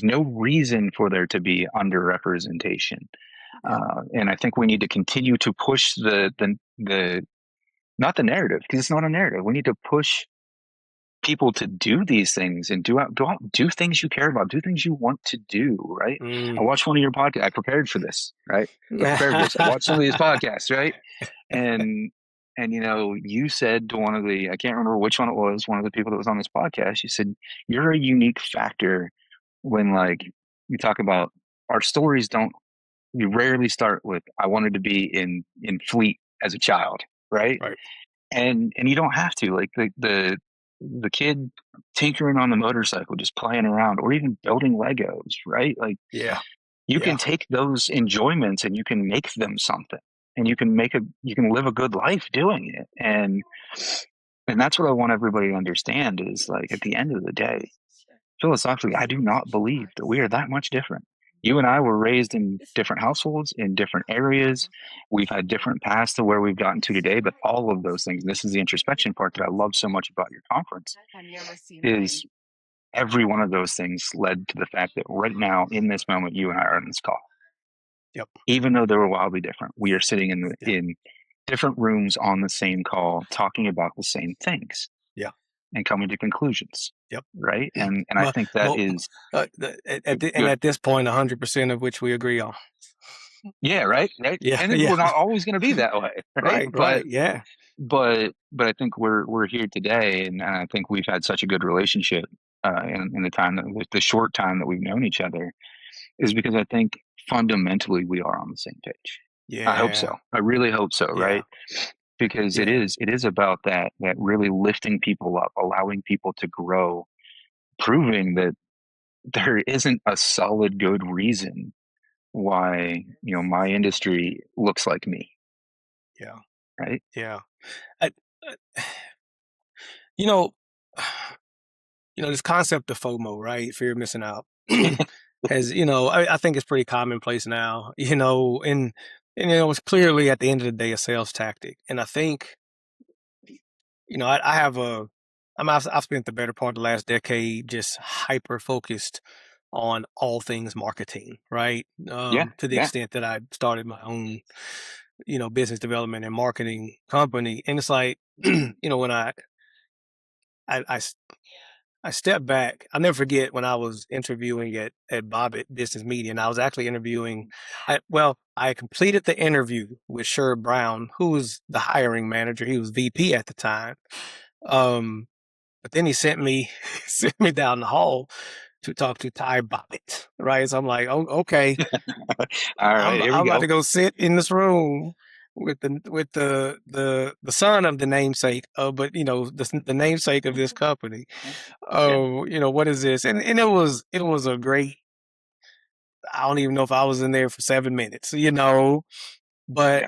no reason for there to be underrepresentation. Yep. And I think we need to continue to push the not the narrative, because it's not a narrative. We need to push people to do these things and do things you care about, do things you want to do, right? I watched one of your podcasts. I prepared for this, right? I prepared for this. I watched some of these podcasts, right? And you know, you said to one of the, I can't remember which one it was, one of the people that was on this podcast, you said, you're a unique factor when like you talk about our stories don't, you rarely start with, I wanted to be in Fleet as a child, right? Right. And you don't have to, like the kid tinkering on the motorcycle, just playing around, or even building Legos, right? Like Yeah. you Yeah. can take those enjoyments and you can make them something, and you can live a good life doing it. And that's what I want everybody to understand is like at the end of the day, philosophically, I do not believe that we are that much different. You and I were raised in different households, in different areas. We've had different paths to where we've gotten to today, but all of those things, this is the introspection part that I love so much about your conference, is every one of those things led to the fact that right now, in this moment, you and I are on this call. Yep. Even though they were wildly different, we are sitting Yep. in different rooms on the same call, talking about the same things. Yeah. And coming to conclusions. Yep. Right. And I think that is at this point, 100% of which we agree on. Yeah. Right. Right. Yeah. And Yeah. we're not always going to be that way. Right. Right. Right. Yeah. But I think we're here today, and I think we've had such a good relationship in the time the short time that we've known each other, is because I think fundamentally we are on the same page. Yeah. I hope so. I really hope so. Yeah. Right. Because Yeah. it is about that really lifting people up, allowing people to grow, proving that there isn't a solid good reason why, you know, my industry looks like me. Yeah. Right. Yeah. I, you know, this concept of FOMO, right? Fear of missing out, has, I think it's pretty commonplace now, and it's clearly at the end of the day a sales tactic. And I think, I've spent the better part of the last decade just hyper focused on all things marketing, right? To the extent that I started my own, business development and marketing company. And it's like, when I stepped back. I'll never forget when I was interviewing at Bobbitt Business Media, and I was actually interviewing. I completed the interview with Sherb Brown, who was the hiring manager. He was VP at the time. But then he sent me down the hall to talk to Ty Bobbitt, right? So I'm like, oh, okay. All right, here we I'm go. about to go sit in this room with the son of the namesake, but the namesake of this company. Oh, what is this? And it was a great. I don't even know if I was in there for 7 minutes, but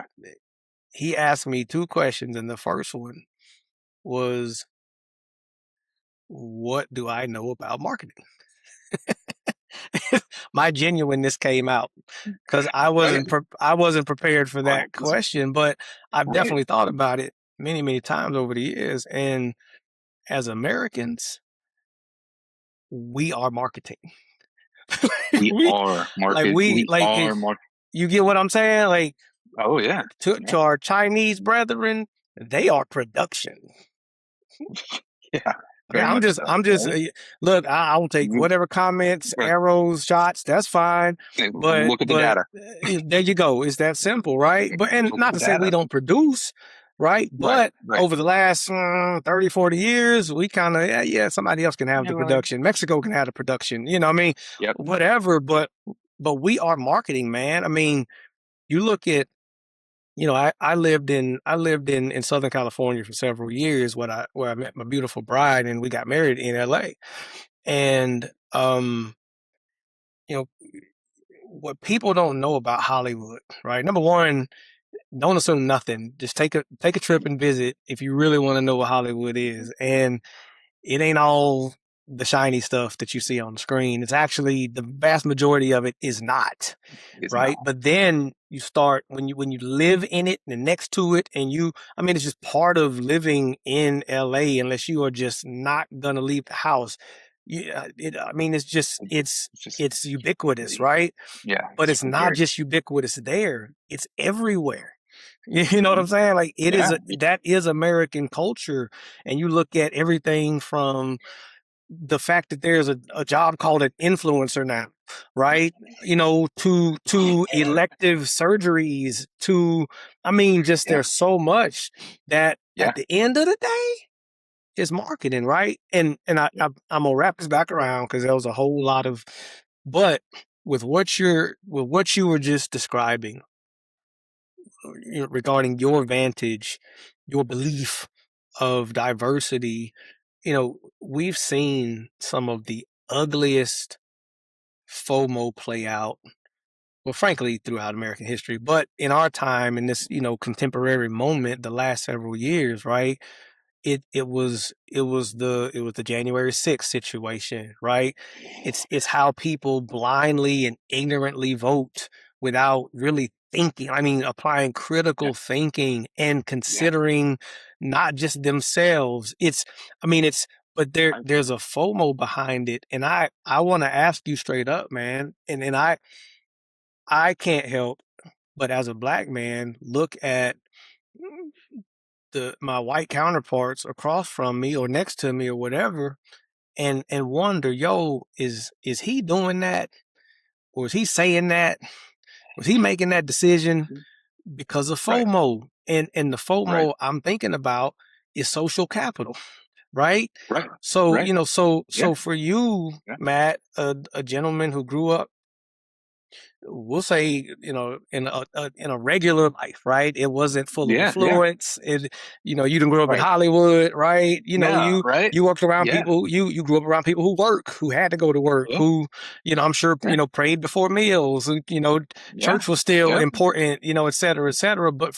he asked me 2 questions, and the first one was, "What do I know about marketing?" My genuineness came out because I wasn't prepared for that question, but I've definitely thought about it many, many times over the years. And as Americans, we are marketing. We are marketing. You get what I'm saying? Like, oh yeah. To our Chinese brethren, they are production. Yeah. very Yeah, much I'm so, just, right? look, I will take Mhm. whatever comments, Right. arrows, shots. That's fine. Hey, But, look at the data. there you go. It's that simple, right? But, and Look at not the to say we data. don't produce, right? Right, But right. over the last 30, 40 years, we kind of, yeah, somebody else can have the production. Mexico can have the production, you know what I mean? Yep. Whatever. But we are marketing, man. I mean, you look at, I lived in Southern California for several years where I met my beautiful bride and we got married in LA. And you know, what people don't know about Hollywood, right? Number one, don't assume nothing. Just take a trip and visit if you really want to know what Hollywood is. And it ain't all the shiny stuff that you see on the screen. It's actually the vast majority of it is not, It's right? not. But then you start when you live in it and next to it, and I mean, it's just part of living in LA. Unless you are just not gonna leave the house, I mean, It's just, it's ubiquitous, right? yeah, But it's it's not very, just ubiquitous there; it's everywhere. You know what mhm. I'm saying? Like Yeah, that is American culture, and you look at everything from the fact that there's a job called an influencer now, right? To elective surgeries, to I mean, just yeah, there's so much that yeah. at the end of the day, it's marketing, right? I'm gonna wrap this back around because there was a whole lot of, but with what you were just describing, regarding your vantage, your belief of diversity, we've seen some of the ugliest FOMO play out, well, frankly, throughout American history, but in our time, in this, contemporary moment, the last several years, right? It was the January 6th situation, right? It's how people blindly and ignorantly vote without really thinking. I mean, applying Yeah, critical thinking and yeah. considering not just themselves. But there's a FOMO behind it, and I want to ask you straight up, man, and I can't help but as a black man look at the my white counterparts across from me or next to me or whatever and wonder, yo, is he doing that? Or is he saying that? Was he making that decision because of Right, FOMO? And the right, FOMO I'm thinking about is social capital, right? right, So, right. Yeah, so for you, yeah, Matt, a gentleman who grew up, we'll say, in a regular life, right? It wasn't full of yeah, yeah. influence. You didn't grow up in Right. Hollywood, right? No, right. You worked around Yeah. people. You grew up around people who work, who had to go to work, Yeah. who, I'm sure, Yeah. prayed before meals. Yeah. Church was still Yep. important, et cetera, et cetera. But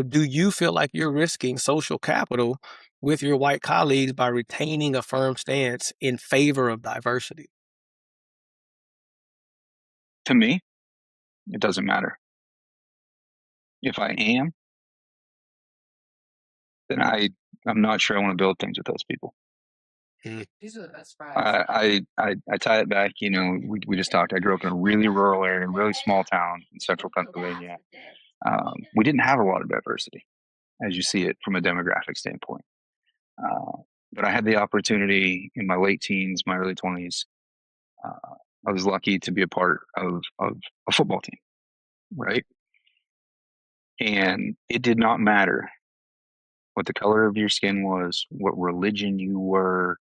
do you feel like you're risking social capital with your white colleagues by retaining a firm stance in favor of diversity? To me, it doesn't matter. If I am, then I'm not sure I want to build things with those people. Mm. I tie it back. We just talked. I grew up in a really rural area, really small town in central Pennsylvania. We didn't have a lot of diversity, as you see it from a demographic standpoint. Uh, but I had the opportunity in my late teens, my early 20s. I was lucky to be a part of a football team, right? And it did not matter what the color of your skin was, what religion you were,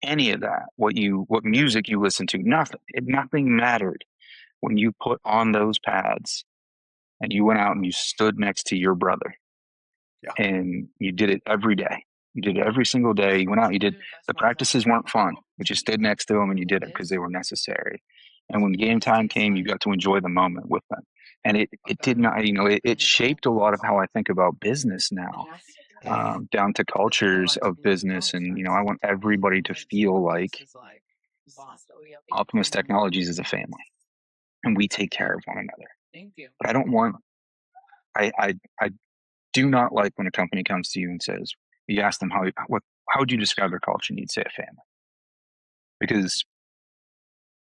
any of that, what music you listened to, nothing mattered when you put on those pads and you went out and you stood next to your brother Yeah. and you did it every day. You did it every single day. You went out, you did the practices weren't fun, but you stood next to them and you did it because they were necessary. And when game time came, you got to enjoy the moment with them. And it did not, it shaped a lot of how I think about business now, Mm. down to cultures of business. And, I want everybody to feel like Optimus Technologies is a family and we take care of one another. But I don't want, I do not like when a company comes to you and says, you ask them how would you describe their culture? And you'd say a family. Because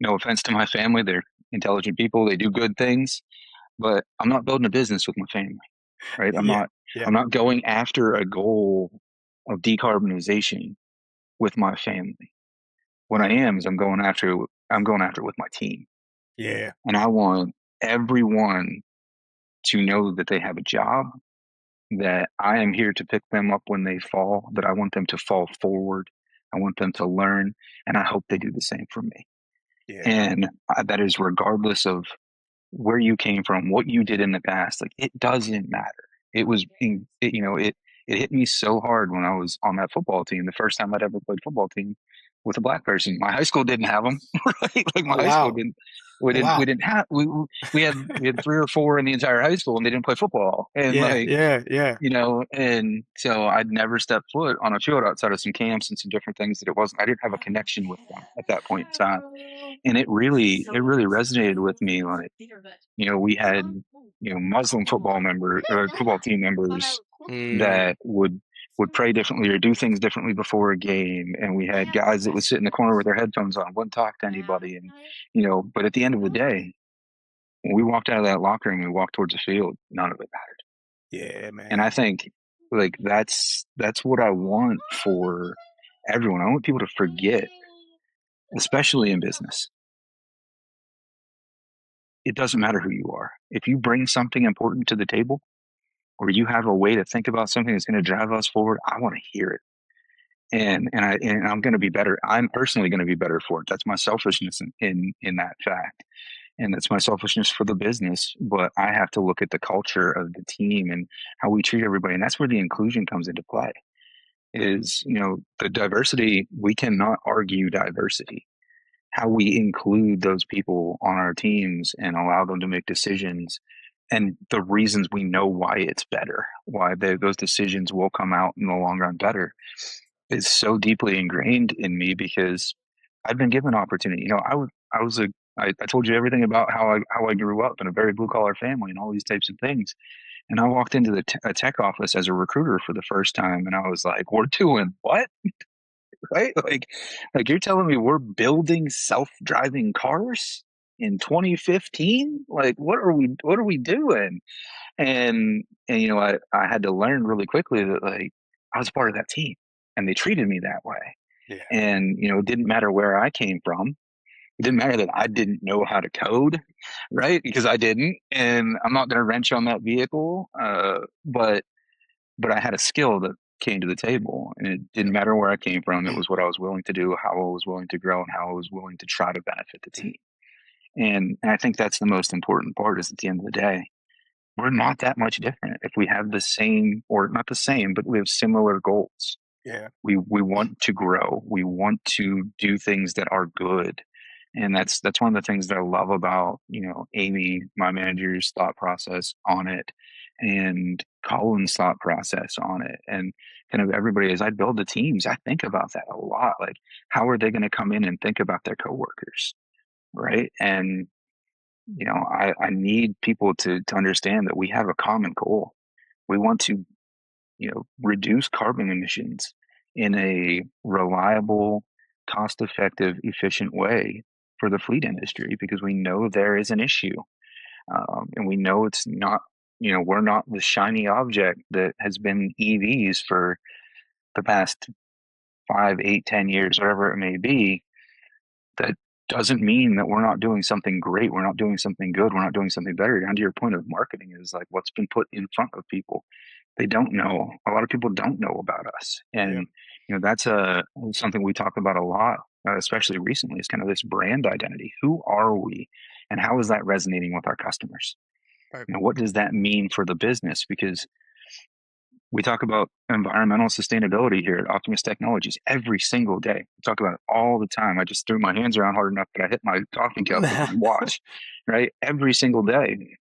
no offense to my family, they're intelligent people, they do good things, but I'm not building a business with my family, right? Yeah. Yeah. I'm not going after a goal of decarbonization with my family. What I Mm, am is I'm going after it with my team. yeah. And I want everyone to know that they have a job, that I am here to pick them up when they fall, that I want them to fall forward. I want them to learn, and I hope they do the same for me. Yeah. And that is regardless of where you came from, what you did in the past. Like it doesn't matter. It hit me so hard when I was on that football team. The first time I'd ever played football team with a black person. My high school didn't have them, right? Like my Oh high school wow. didn't. Oh wow. We didn't have. We had three or four in the entire high school, and they didn't play football. And Yeah. like Yeah. Yeah. and so I'd never stepped foot on a field outside of some camps and some different things that it wasn't. I didn't have a connection with them at that point in time, and it really resonated with me. Like we had Muslim football team members Mm, that would pray differently or do things differently before a game, and we had guys that would sit in the corner with their headphones on, wouldn't talk to anybody, and but at the end of the day, when we walked out of that locker room, we walked towards the field, none of it mattered. yeah, And I man. think like that's what I want for everyone. I want people to forget, especially in business. It doesn't matter who you are. If you bring something important to the table, or you have a way to think about something that's going to drive us forward, I want to hear it. And I'm going to be better. I'm personally going to be better for it. That's my selfishness in that fact. And that's my selfishness for the business. But I have to look at the culture of the team and how we treat everybody. And that's where the inclusion comes into play. Is the diversity, we cannot argue diversity. How we include those people on our teams and allow them to make decisions, and the reasons we know why it's better, why those decisions will come out in the long run better, is so deeply ingrained in me because I've been given opportunity. I told you everything about how I grew up in a very blue collar family and all these types of things. And I walked into a tech office as a recruiter for the first time, and I was like, "We're doing what?" Right? Like you're telling me we're building self-driving cars in 2015? Like what are we doing? And I had to learn really quickly that like I was part of that team and they treated me that way. Yeah. And it didn't matter where I came from. It didn't matter that I didn't know how to code, right? Because I didn't, and I'm not going to wrench on that vehicle. But I had a skill that came to the table, and it didn't Yep. matter where I came from. It was what I was willing to do, how I was willing to grow, and how I was willing to try to benefit the team. And I think that's the most important part. Is at the end of the day, we're not that much different if we have the same, or not the same, but we have similar goals. Yeah. We want to grow. We want to do things that are good. And that's one of the things that I love about, Amy, my manager's thought process on it, and Colin's thought process on it, and kind of everybody. As I build the teams, I think about that a lot. Like, how are they going to come in and think about their coworkers, right? And I need people to understand that we have a common goal. We want to reduce carbon emissions in a reliable, cost effective, efficient way for the fleet industry because we know there is an issue. And we know it's not, we're not the shiny object that has been EVs for the past 5, 8, 10 years, whatever it may be. That doesn't mean that we're not doing something great. We're not doing something good. We're not doing something better. Down to your point of marketing is like what's been put in front of people. They don't know. A lot of people don't know about us, Yeah. and that's something we talk about a lot, especially recently. Is kind of this brand identity. Who are we, and how is that resonating with our customers? Right. What does that mean for the business? Because we talk about environmental sustainability here at Optimus Technologies every single day. We talk about it all the time. I just threw my hands around hard enough that I hit my coffee cup if you watch, right? Every single day.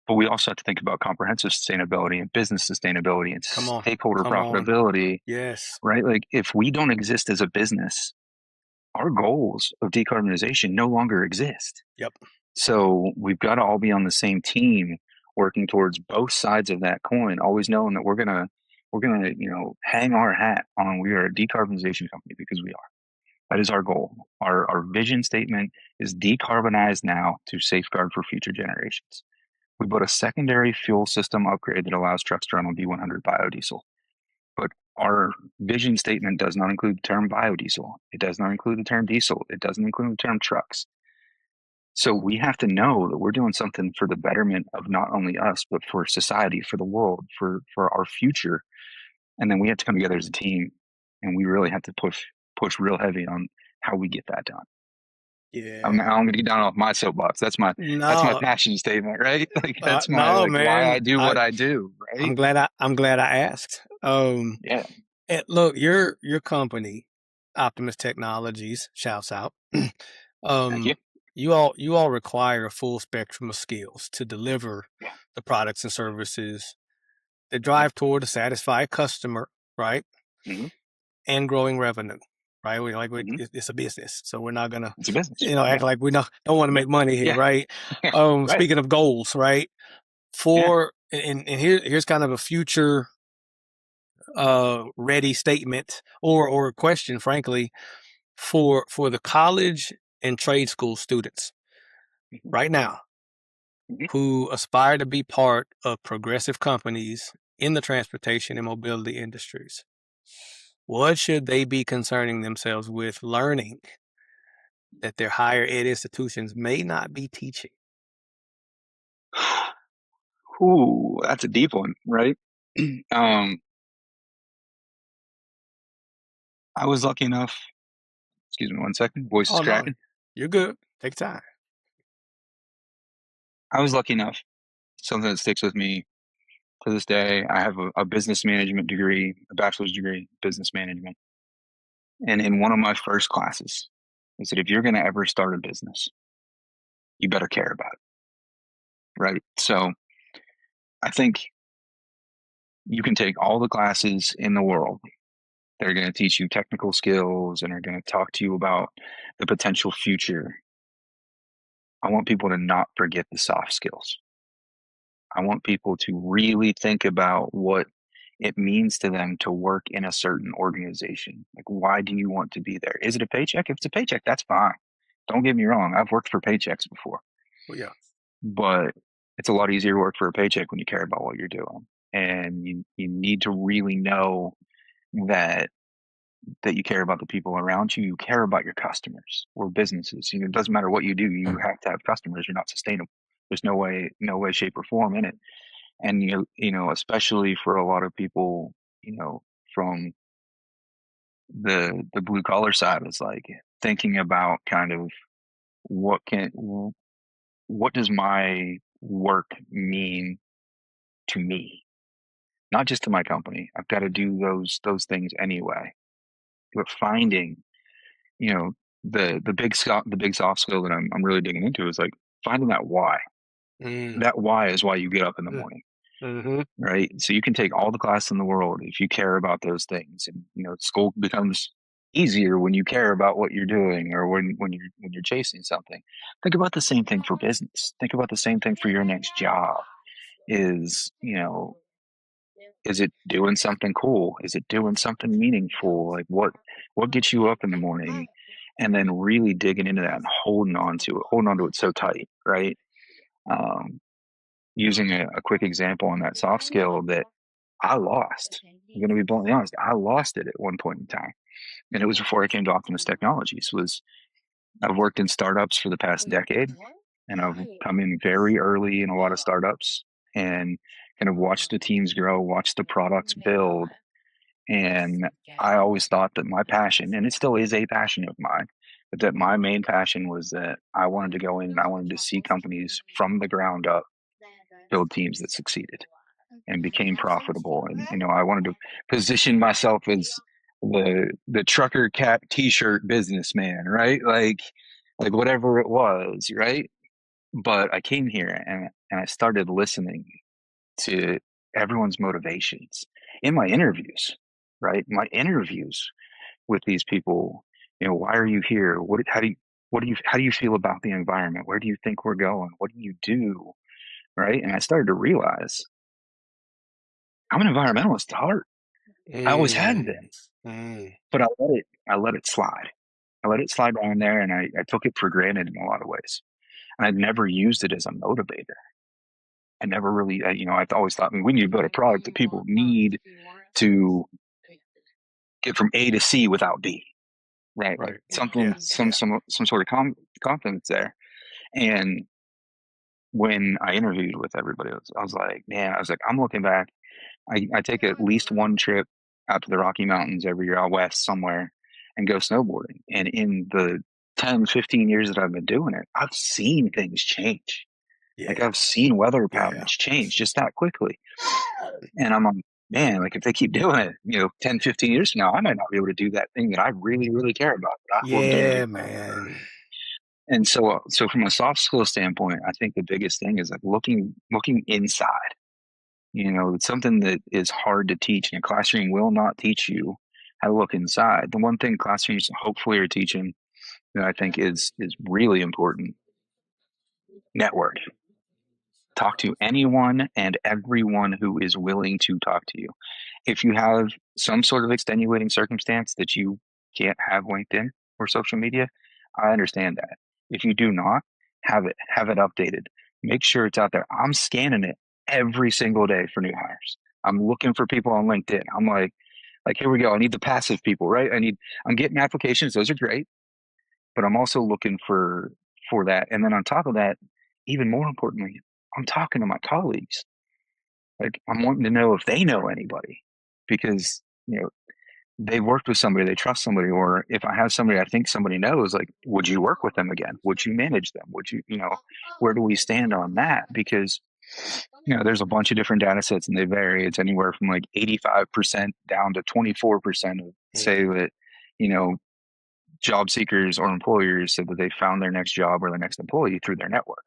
But we also have to think about comprehensive sustainability and business sustainability and Come on. stakeholder Come on. profitability, Yes. right? Like if we don't exist as a business, our goals of decarbonization no longer exist. Yep. So we've got to all be on the same team working towards both sides of that coin, always knowing that we're gonna hang our hat on we are a decarbonization company because we are. That is our goal. Our vision statement is decarbonize now to safeguard for future generations. We built a secondary fuel system upgrade that allows trucks to run on B100 biodiesel. But our vision statement does not include the term biodiesel. It does not include the term diesel. It doesn't include the term trucks. So we have to know that we're doing something for the betterment of not only us, but for society, for the world, for our future. And then we have to come together as a team, and we really have to push real heavy on how we get that done. Yeah. I'm going to get down off my soapbox. That's my No, passion statement, right? Like that's my no, like why I man. do what I do, right? I'm glad I asked. Yeah. And look, your company, Optimus Technologies, shouts out. Thank you. um, you all require a full spectrum of skills to deliver Yeah. the products and services that Hmm. drive toward a satisfied customer, right? Hmm. And growing revenue, right? Hmm. It's a business, so we're not gonna, It's a business. act Yeah. like we don't want to Yeah. make money here, Yeah. right? Yeah. Right. Speaking of goals, right? Yeah. Here's kind of a future ready statement or a question, frankly, for the college and trade school students Hmm. right now Hmm. who aspire to be part of progressive companies in the transportation and mobility industries. What should they be concerning themselves with learning that their higher ed institutions may not be teaching? Ooh, that's a deep one, right? um, I was lucky enough. Excuse me 1 second. Voice is Oh no, cracking. you're good. Take time. I was lucky enough. Something that sticks with me to this day. I have a business management degree, a bachelor's degree, business management. And in one of my first classes, they said, if you're going to ever start a business, you better care about it. Right. So I think you can take all the classes in the world. They're going to teach you technical skills and are going to talk to you about the potential future. I want people to not forget the soft skills. I want people to really think about what it means to them to work in a certain organization. Like, why do you want to be there? Is it a paycheck? If it's a paycheck, that's fine. Don't get me wrong. I've worked for paychecks before, Well, yeah. but it's a lot easier to work for a paycheck when you care about what you're doing. And you need to really know that you care about the people around you. You care about your customers or businesses. It doesn't matter what you do. You have to have customers. You're not sustainable. There's no way, shape, or form in it. And especially for a lot of people, from the blue collar side, it's like thinking about kind of what does my work mean to me, not just to my company. I've got to do those things anyway. But finding, you know, the big soft skill that I'm really digging into is like finding that why. Mm, That why is why you get up in the mm, morning. mm-hmm. Right? So you can take all the class in the world if you care about those things, and school becomes easier when you care about what you're doing, or when you're chasing something. Think about the same thing for business. Think about the same thing for your next job. Is is it doing something cool? Is it doing something meaningful? Like what gets you up in the morning? And then really digging into that and holding on to it so tight, right? Um, Using a quick example on that soft skill that I lost. I'm going to be bluntly honest. I lost it at one point in time, and it was before I came to Optimus Technologies. I've worked in startups for the past decade, and I've come in very early in a lot of startups, and kind of watched the teams grow, watched the products build, and I always thought that my passion, and it still is a passion of mine, but that my main passion was that I wanted to go in and I wanted to see companies from the ground up build teams that succeeded and became profitable. And I wanted to position myself as the trucker cap t-shirt businessman, right? Like whatever it was, right? But I came here and I started listening to everyone's motivations in my interviews, right? My interviews with these people, why are you here? How do you feel about the environment? Where do you think we're going? What do you do? Right? And I started to realize I'm an environmentalist at heart. I always have Mm, been, mm, but I let it slide. I let it slide down there, and I took it for granted in a lot of ways. And I'd never used it as a motivator. I never really, I always thought, I mean, we need to build a product that people need to. get from A to C without B, right? Like Right. something, Yeah. some sort of confidence there. And when I interviewed with everybody, I was like, man, I was like, I'm looking back. I take at least one trip out to the Rocky Mountains every year out west somewhere and go snowboarding. And in the 10, 15 years that I've been doing it, I've seen things change. Like Yeah. I've seen weather Yeah. patterns change just that quickly. And I'm like, man, like if they keep doing it, 10, 15 years from now, I might not be able to do that thing that I really, really care about that I worked on to do. Yeah, man. And so from a soft skill standpoint, I think the biggest thing is like looking inside. It's something that is hard to teach, and a classroom will not teach you how to look inside. The one thing classrooms hopefully are teaching that I think is really important: network. Talk to anyone and everyone who is willing to talk to you. If you have some sort of extenuating circumstance that you can't have LinkedIn or social media, I understand that. If you do not, have it updated. Make sure it's out there. I'm scanning it every single day for new hires. I'm looking for people on LinkedIn. I'm like here we go. I need the passive people, right? I'm getting applications. Those are great, but I'm also looking for that. And then on top of that, even more importantly, I'm talking to my colleagues. Like I'm wanting to know if they know anybody because, they worked with somebody, they trust somebody, or if I have somebody I think somebody knows, like, would you work with them again? Would you manage them? Would you, where do we stand on that? Because, there's a bunch of different data sets and they vary. It's anywhere from like 85% down to 24% of say Mhm. that, you know, job seekers or employers said that they found their next job or their next employee through their network.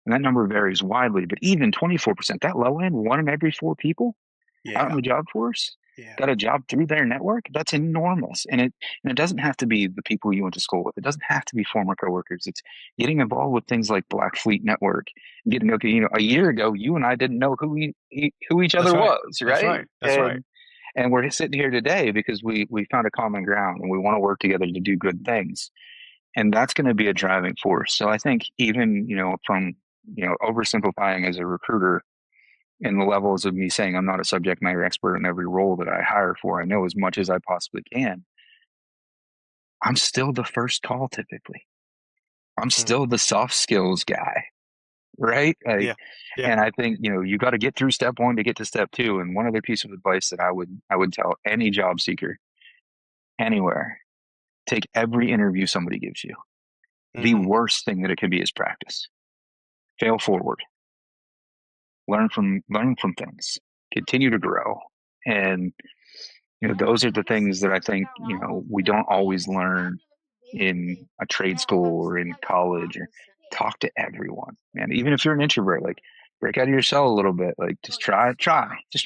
And that number varies widely, but even 24%, that low end, one in every four people out in Yeah. the job force Yeah. got a job through their network. That's enormous. And it doesn't have to be the people you went to school with. It doesn't have to be former coworkers. It's getting involved with things like Black Fleet Network. Getting okay, a year ago you and I didn't know who each That's other right. was, That's right? right. That's right. And we're sitting here today because we found a common ground and we want to work together to do good things. And that's going to be a driving force. So I think even, from, oversimplifying as a recruiter, in the levels of me saying I'm not a subject matter expert in every role that I hire for, I know as much as I possibly can. I'm still the first call typically. I'm Mhm. still the soft skills guy, right? Like, Yeah. Yeah. and I think, you got to get through step one to get to step two. And one other piece of advice that I would tell any job seeker anywhere: take every interview somebody gives you. The Mhm. worst thing that it could be is practice. Fail forward. Learn from things. Continue to grow. And those are the things that I think, we don't always learn in a trade school or in college. Or talk to everyone, man. Even if you're an introvert, like break out of your shell a little bit. Like just just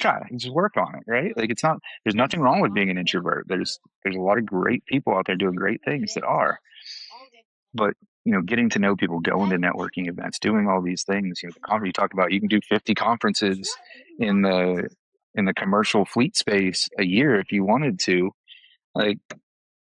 try, just work on it, right? Like there's nothing wrong with being an introvert. There's a lot of great people out there doing great things that are, but getting to know people, going to networking events, doing all these things. The conference you talk about, you can do 50 conferences in the commercial fleet space a year if you wanted to. Like,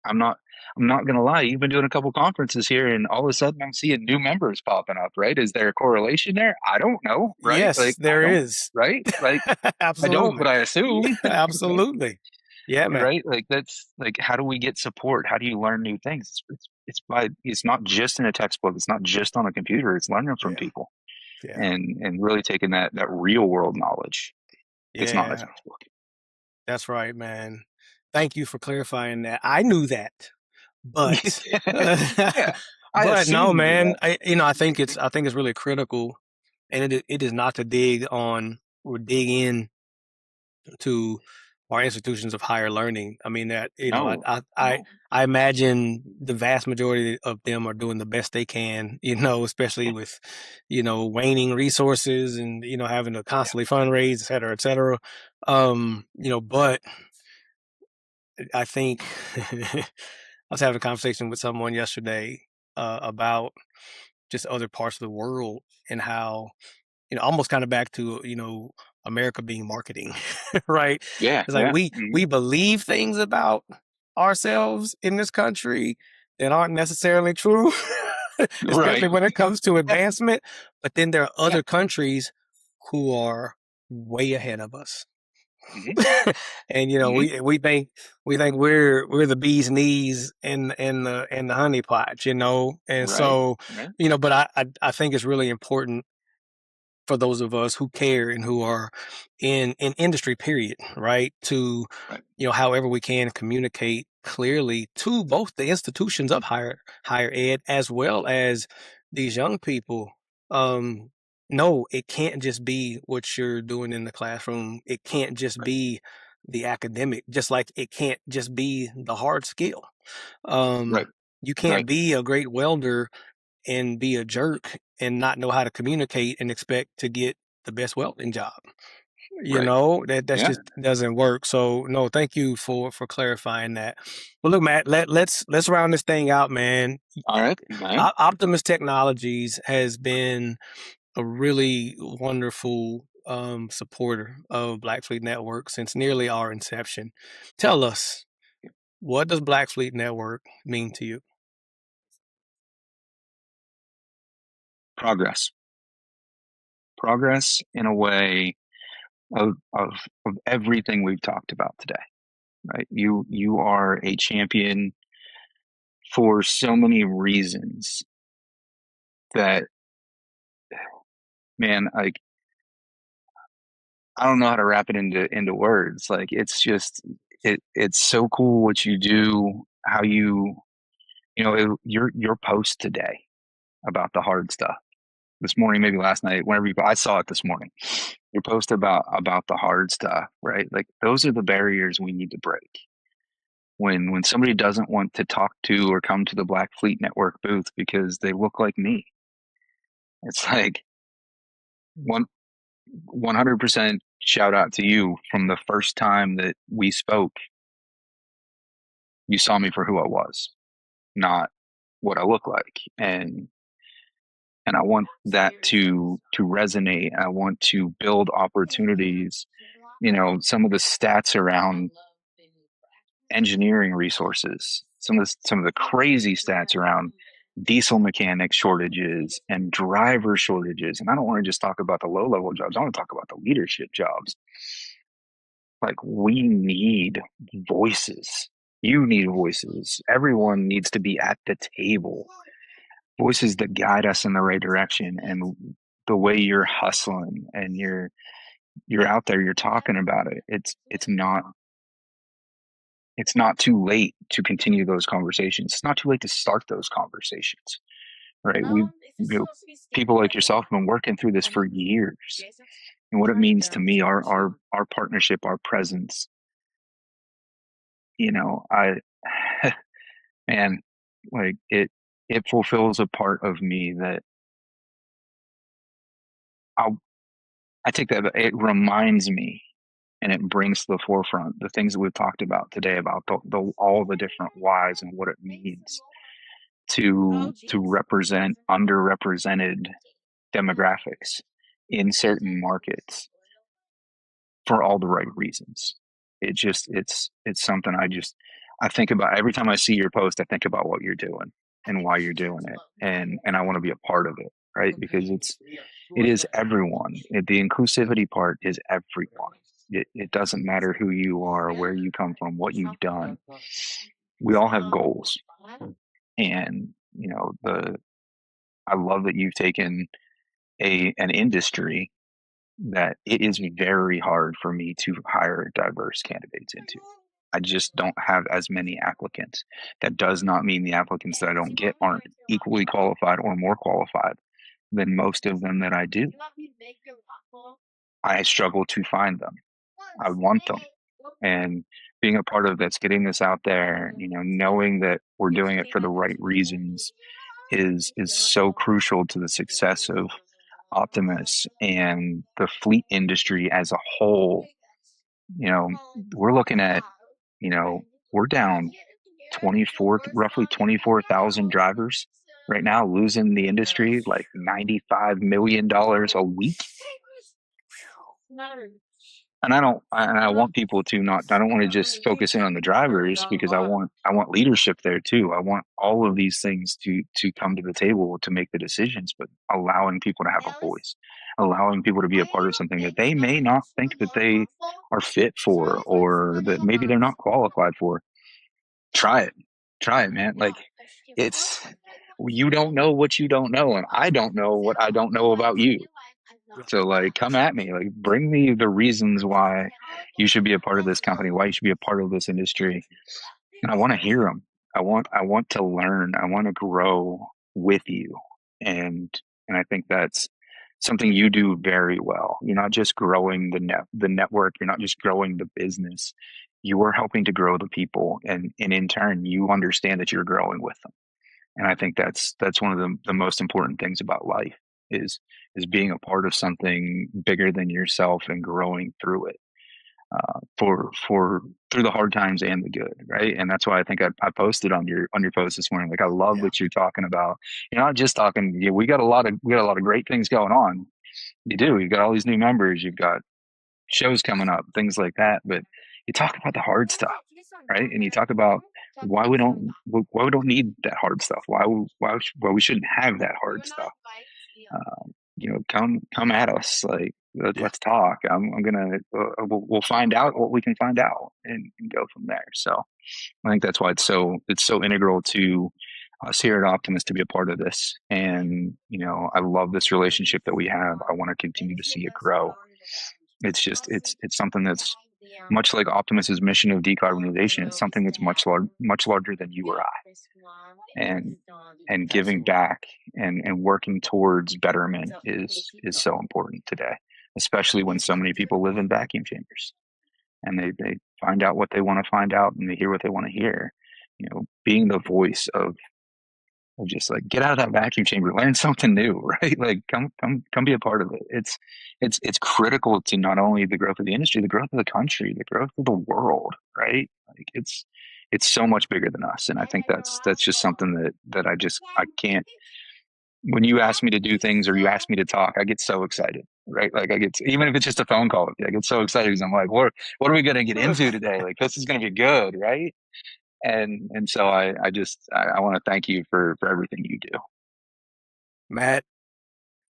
I'm not I'm not gonna lie, you've been doing a couple conferences here and all of a sudden I'm seeing new members popping up, right? Is there a correlation there? I don't know, right? Yes, Like I there don't, is. right? Like I don't, Absolutely. but I Yeah, assume, right? absolutely. Yeah, man. Right? Like that's like how do we get support? How do you learn new things? It's not just in a textbook, it's not just on a computer, it's learning from Yeah. people Yeah. and really taking that real world knowledge. It's not in a Yeah. textbook. That's right, man. Thank you for clarifying that. I knew that, but Yeah. I but no, assume you knew man. that. I think it's really critical, and it is not to dig on or dig in to our institutions of higher learning. I mean that No, I no. I imagine the vast majority of them are doing the best they can. Especially Yeah. with waning resources and having to Yeah. constantly fundraise, et cetera, et cetera. But I think I was having a conversation with someone yesterday about just other parts of the world and how almost kind of back to America being marketing, right? Yeah. It's like Yeah. we believe things about ourselves in this country that aren't necessarily true, especially Right. when it comes to Yeah. advancement. But then there are Yeah. other countries who are way ahead of us, Hmm. And Hmm. we think we're the bee's knees in the honey pot, and Right. so Right. but I think it's really important for those of us who care and who are in industry, period, right, to Right. however we can communicate clearly to both the institutions of higher ed as well as these young people. um no, it can't just be what you're doing in the classroom. It can't just Right. be the academic, just like it can't just be the hard skill. um Right. you can't Right. be a great welder and be a jerk and not know how to communicate and expect to get the best welding job. Right. That's Yeah. just doesn't work. So no, thank you for clarifying that. Well, look, Matt, let's round this thing out, man. All right. All right. Optimus Technologies has been a really wonderful supporter of Black Fleet Network since nearly our inception. Tell us, what does Black Fleet Network mean to you? Progress. Progress in a way of everything we've talked about today. Right. You are a champion for so many reasons that, man, like, I don't know how to wrap it into words. Like, it's just it's so cool what you do, how your post today about the hard stuff this morning, maybe last night, whenever I saw it this morning, your post about the hard stuff, right? Like, those are the barriers we need to break. When somebody doesn't want to talk to or come to the Black Fleet Network booth because they look like me, it's like one 100% shout out to you. From the first time that we spoke, you saw me for who I was, not what I look like. And I want that to resonate. I want to build opportunities. Some of the stats around engineering resources, some of the crazy stats around diesel mechanic shortages and driver shortages. And I don't want to just talk about the low level jobs. I want to talk about the leadership jobs. Like, we need voices. You need voices. Everyone needs to be at the table. Voices that guide us in the right direction. And the way you're hustling and you're out there, you're talking about it. It's not too late to continue those conversations. It's not too late to start those conversations. Right? People like yourself have been working through this for years. And what it means to me, our partnership, our presence, I man, like, it fulfills a part of me that I I take that it reminds me, and it brings to the forefront the things that we've talked about today about the all the different whys and what it means to represent underrepresented demographics in certain markets for all the right reasons. It's something I think about every time I see your post. I think about what you're doing and why you're doing it, and I want to be a part of it, right? Because it is everyone. The inclusivity part is everyone. It doesn't matter who you are, where you come from, what you've done. We all have goals, and the I love that you've taken an industry that it is very hard for me to hire diverse candidates into. I just don't have as many applicants. That does not mean the applicants that I don't get aren't equally qualified or more qualified than most of them that I do. I struggle to find them. I want them. And being a part of that's getting this out there, knowing that we're doing it for the right reasons is so crucial to the success of Optimus and the fleet industry as a whole. You know, we're looking at, you know, we're down roughly 24,000 drivers right now, losing the industry like $95 million a week. And I want people to not, I don't want to just focus in on the drivers, because I want leadership there too. I want all of these things to come to the table to make the decisions, but allowing people to have a voice, allowing people to be a part of something that they may not think that they are fit for, or that maybe they're not qualified for. Try it. Try it, man. Like, it's, you don't know what you don't know, and I don't know what I don't know about you. So, like, come at me, like, bring me the reasons why you should be a part of this company, why you should be a part of this industry. And I want to hear them. I want to learn. I want to grow with you. And, and I think that's something you do very well. You're not just growing the network. You're not just growing the business. You are helping to grow the people. And in turn, you understand that you're growing with them. And I think that's one of the most important things about life is being a part of something bigger than yourself and growing through it, for through the hard times and the good, right? And that's why I think I posted on your post this morning. Like, I love Yeah. that you're talking about. You're not just talking. Yeah, we got a lot of great things going on. You do. You've got all these new members. You've got shows coming up, things like that. But you talk about the hard stuff, right? And you talk about why we don't need that hard stuff. Why we shouldn't have that hard stuff. Come at us. Like, Yeah. let's talk. I'm gonna we'll find out what we can find out, and go from there. So I think that's why it's so integral to us here at Optimus to be a part of this. And I love this relationship that we have. I want to continue to see it grow. It's just it's something that's much like Optimus's mission of decarbonization. It's something that's much larger than you or I. And giving back and working towards betterment is so important today, especially when so many people live in vacuum chambers, and they find out what they want to find out, and they hear what they want to hear. Being the voice of just, like, get out of that vacuum chamber, learn something new, right? Like, come be a part of it. It's critical to not only the growth of the industry, the growth of the country, the growth of the world, right? Like, it's so much bigger than us. And I think that's just something that I can't. When you ask me to do things, or you ask me to talk, I get so excited, right? Like, even if it's just a phone call with you, I get so excited because I'm like, what are we going to get into today? Like, this is going to be good, right? And so I want to thank you for everything you do. Matt,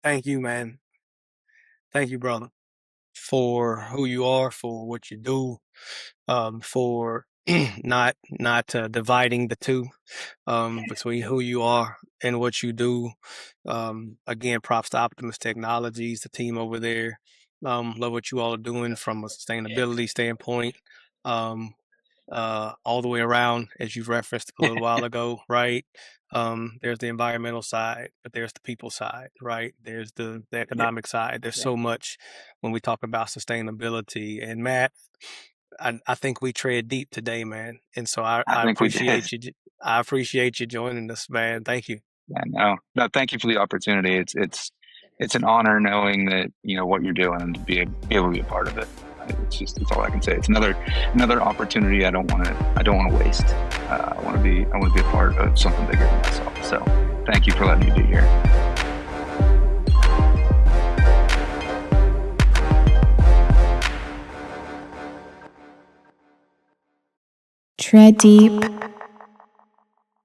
thank you, man. Thank you, brother, for who you are, for what you do, for not dividing the two, between who you are and what you do. Again, props to Optimus Technologies, the team over there. Love what you all are doing from a sustainability standpoint. Um, all the way around, as you referenced a little while ago, right? There's the environmental side, but there's the people side, right? There's the economic side. There's so much when we talk about sustainability. And Matt, I think we tread deep today, man. And so I I think we did. appreciate you. I appreciate you joining us, man. Thank you. Yeah, no, thank you for the opportunity. It's an honor knowing that what you're doing, and to be able to be a part of it. It's all I can say. It's another opportunity I don't want to waste. I want to be a part of something bigger than myself. So thank you for letting me be here. Tread deep.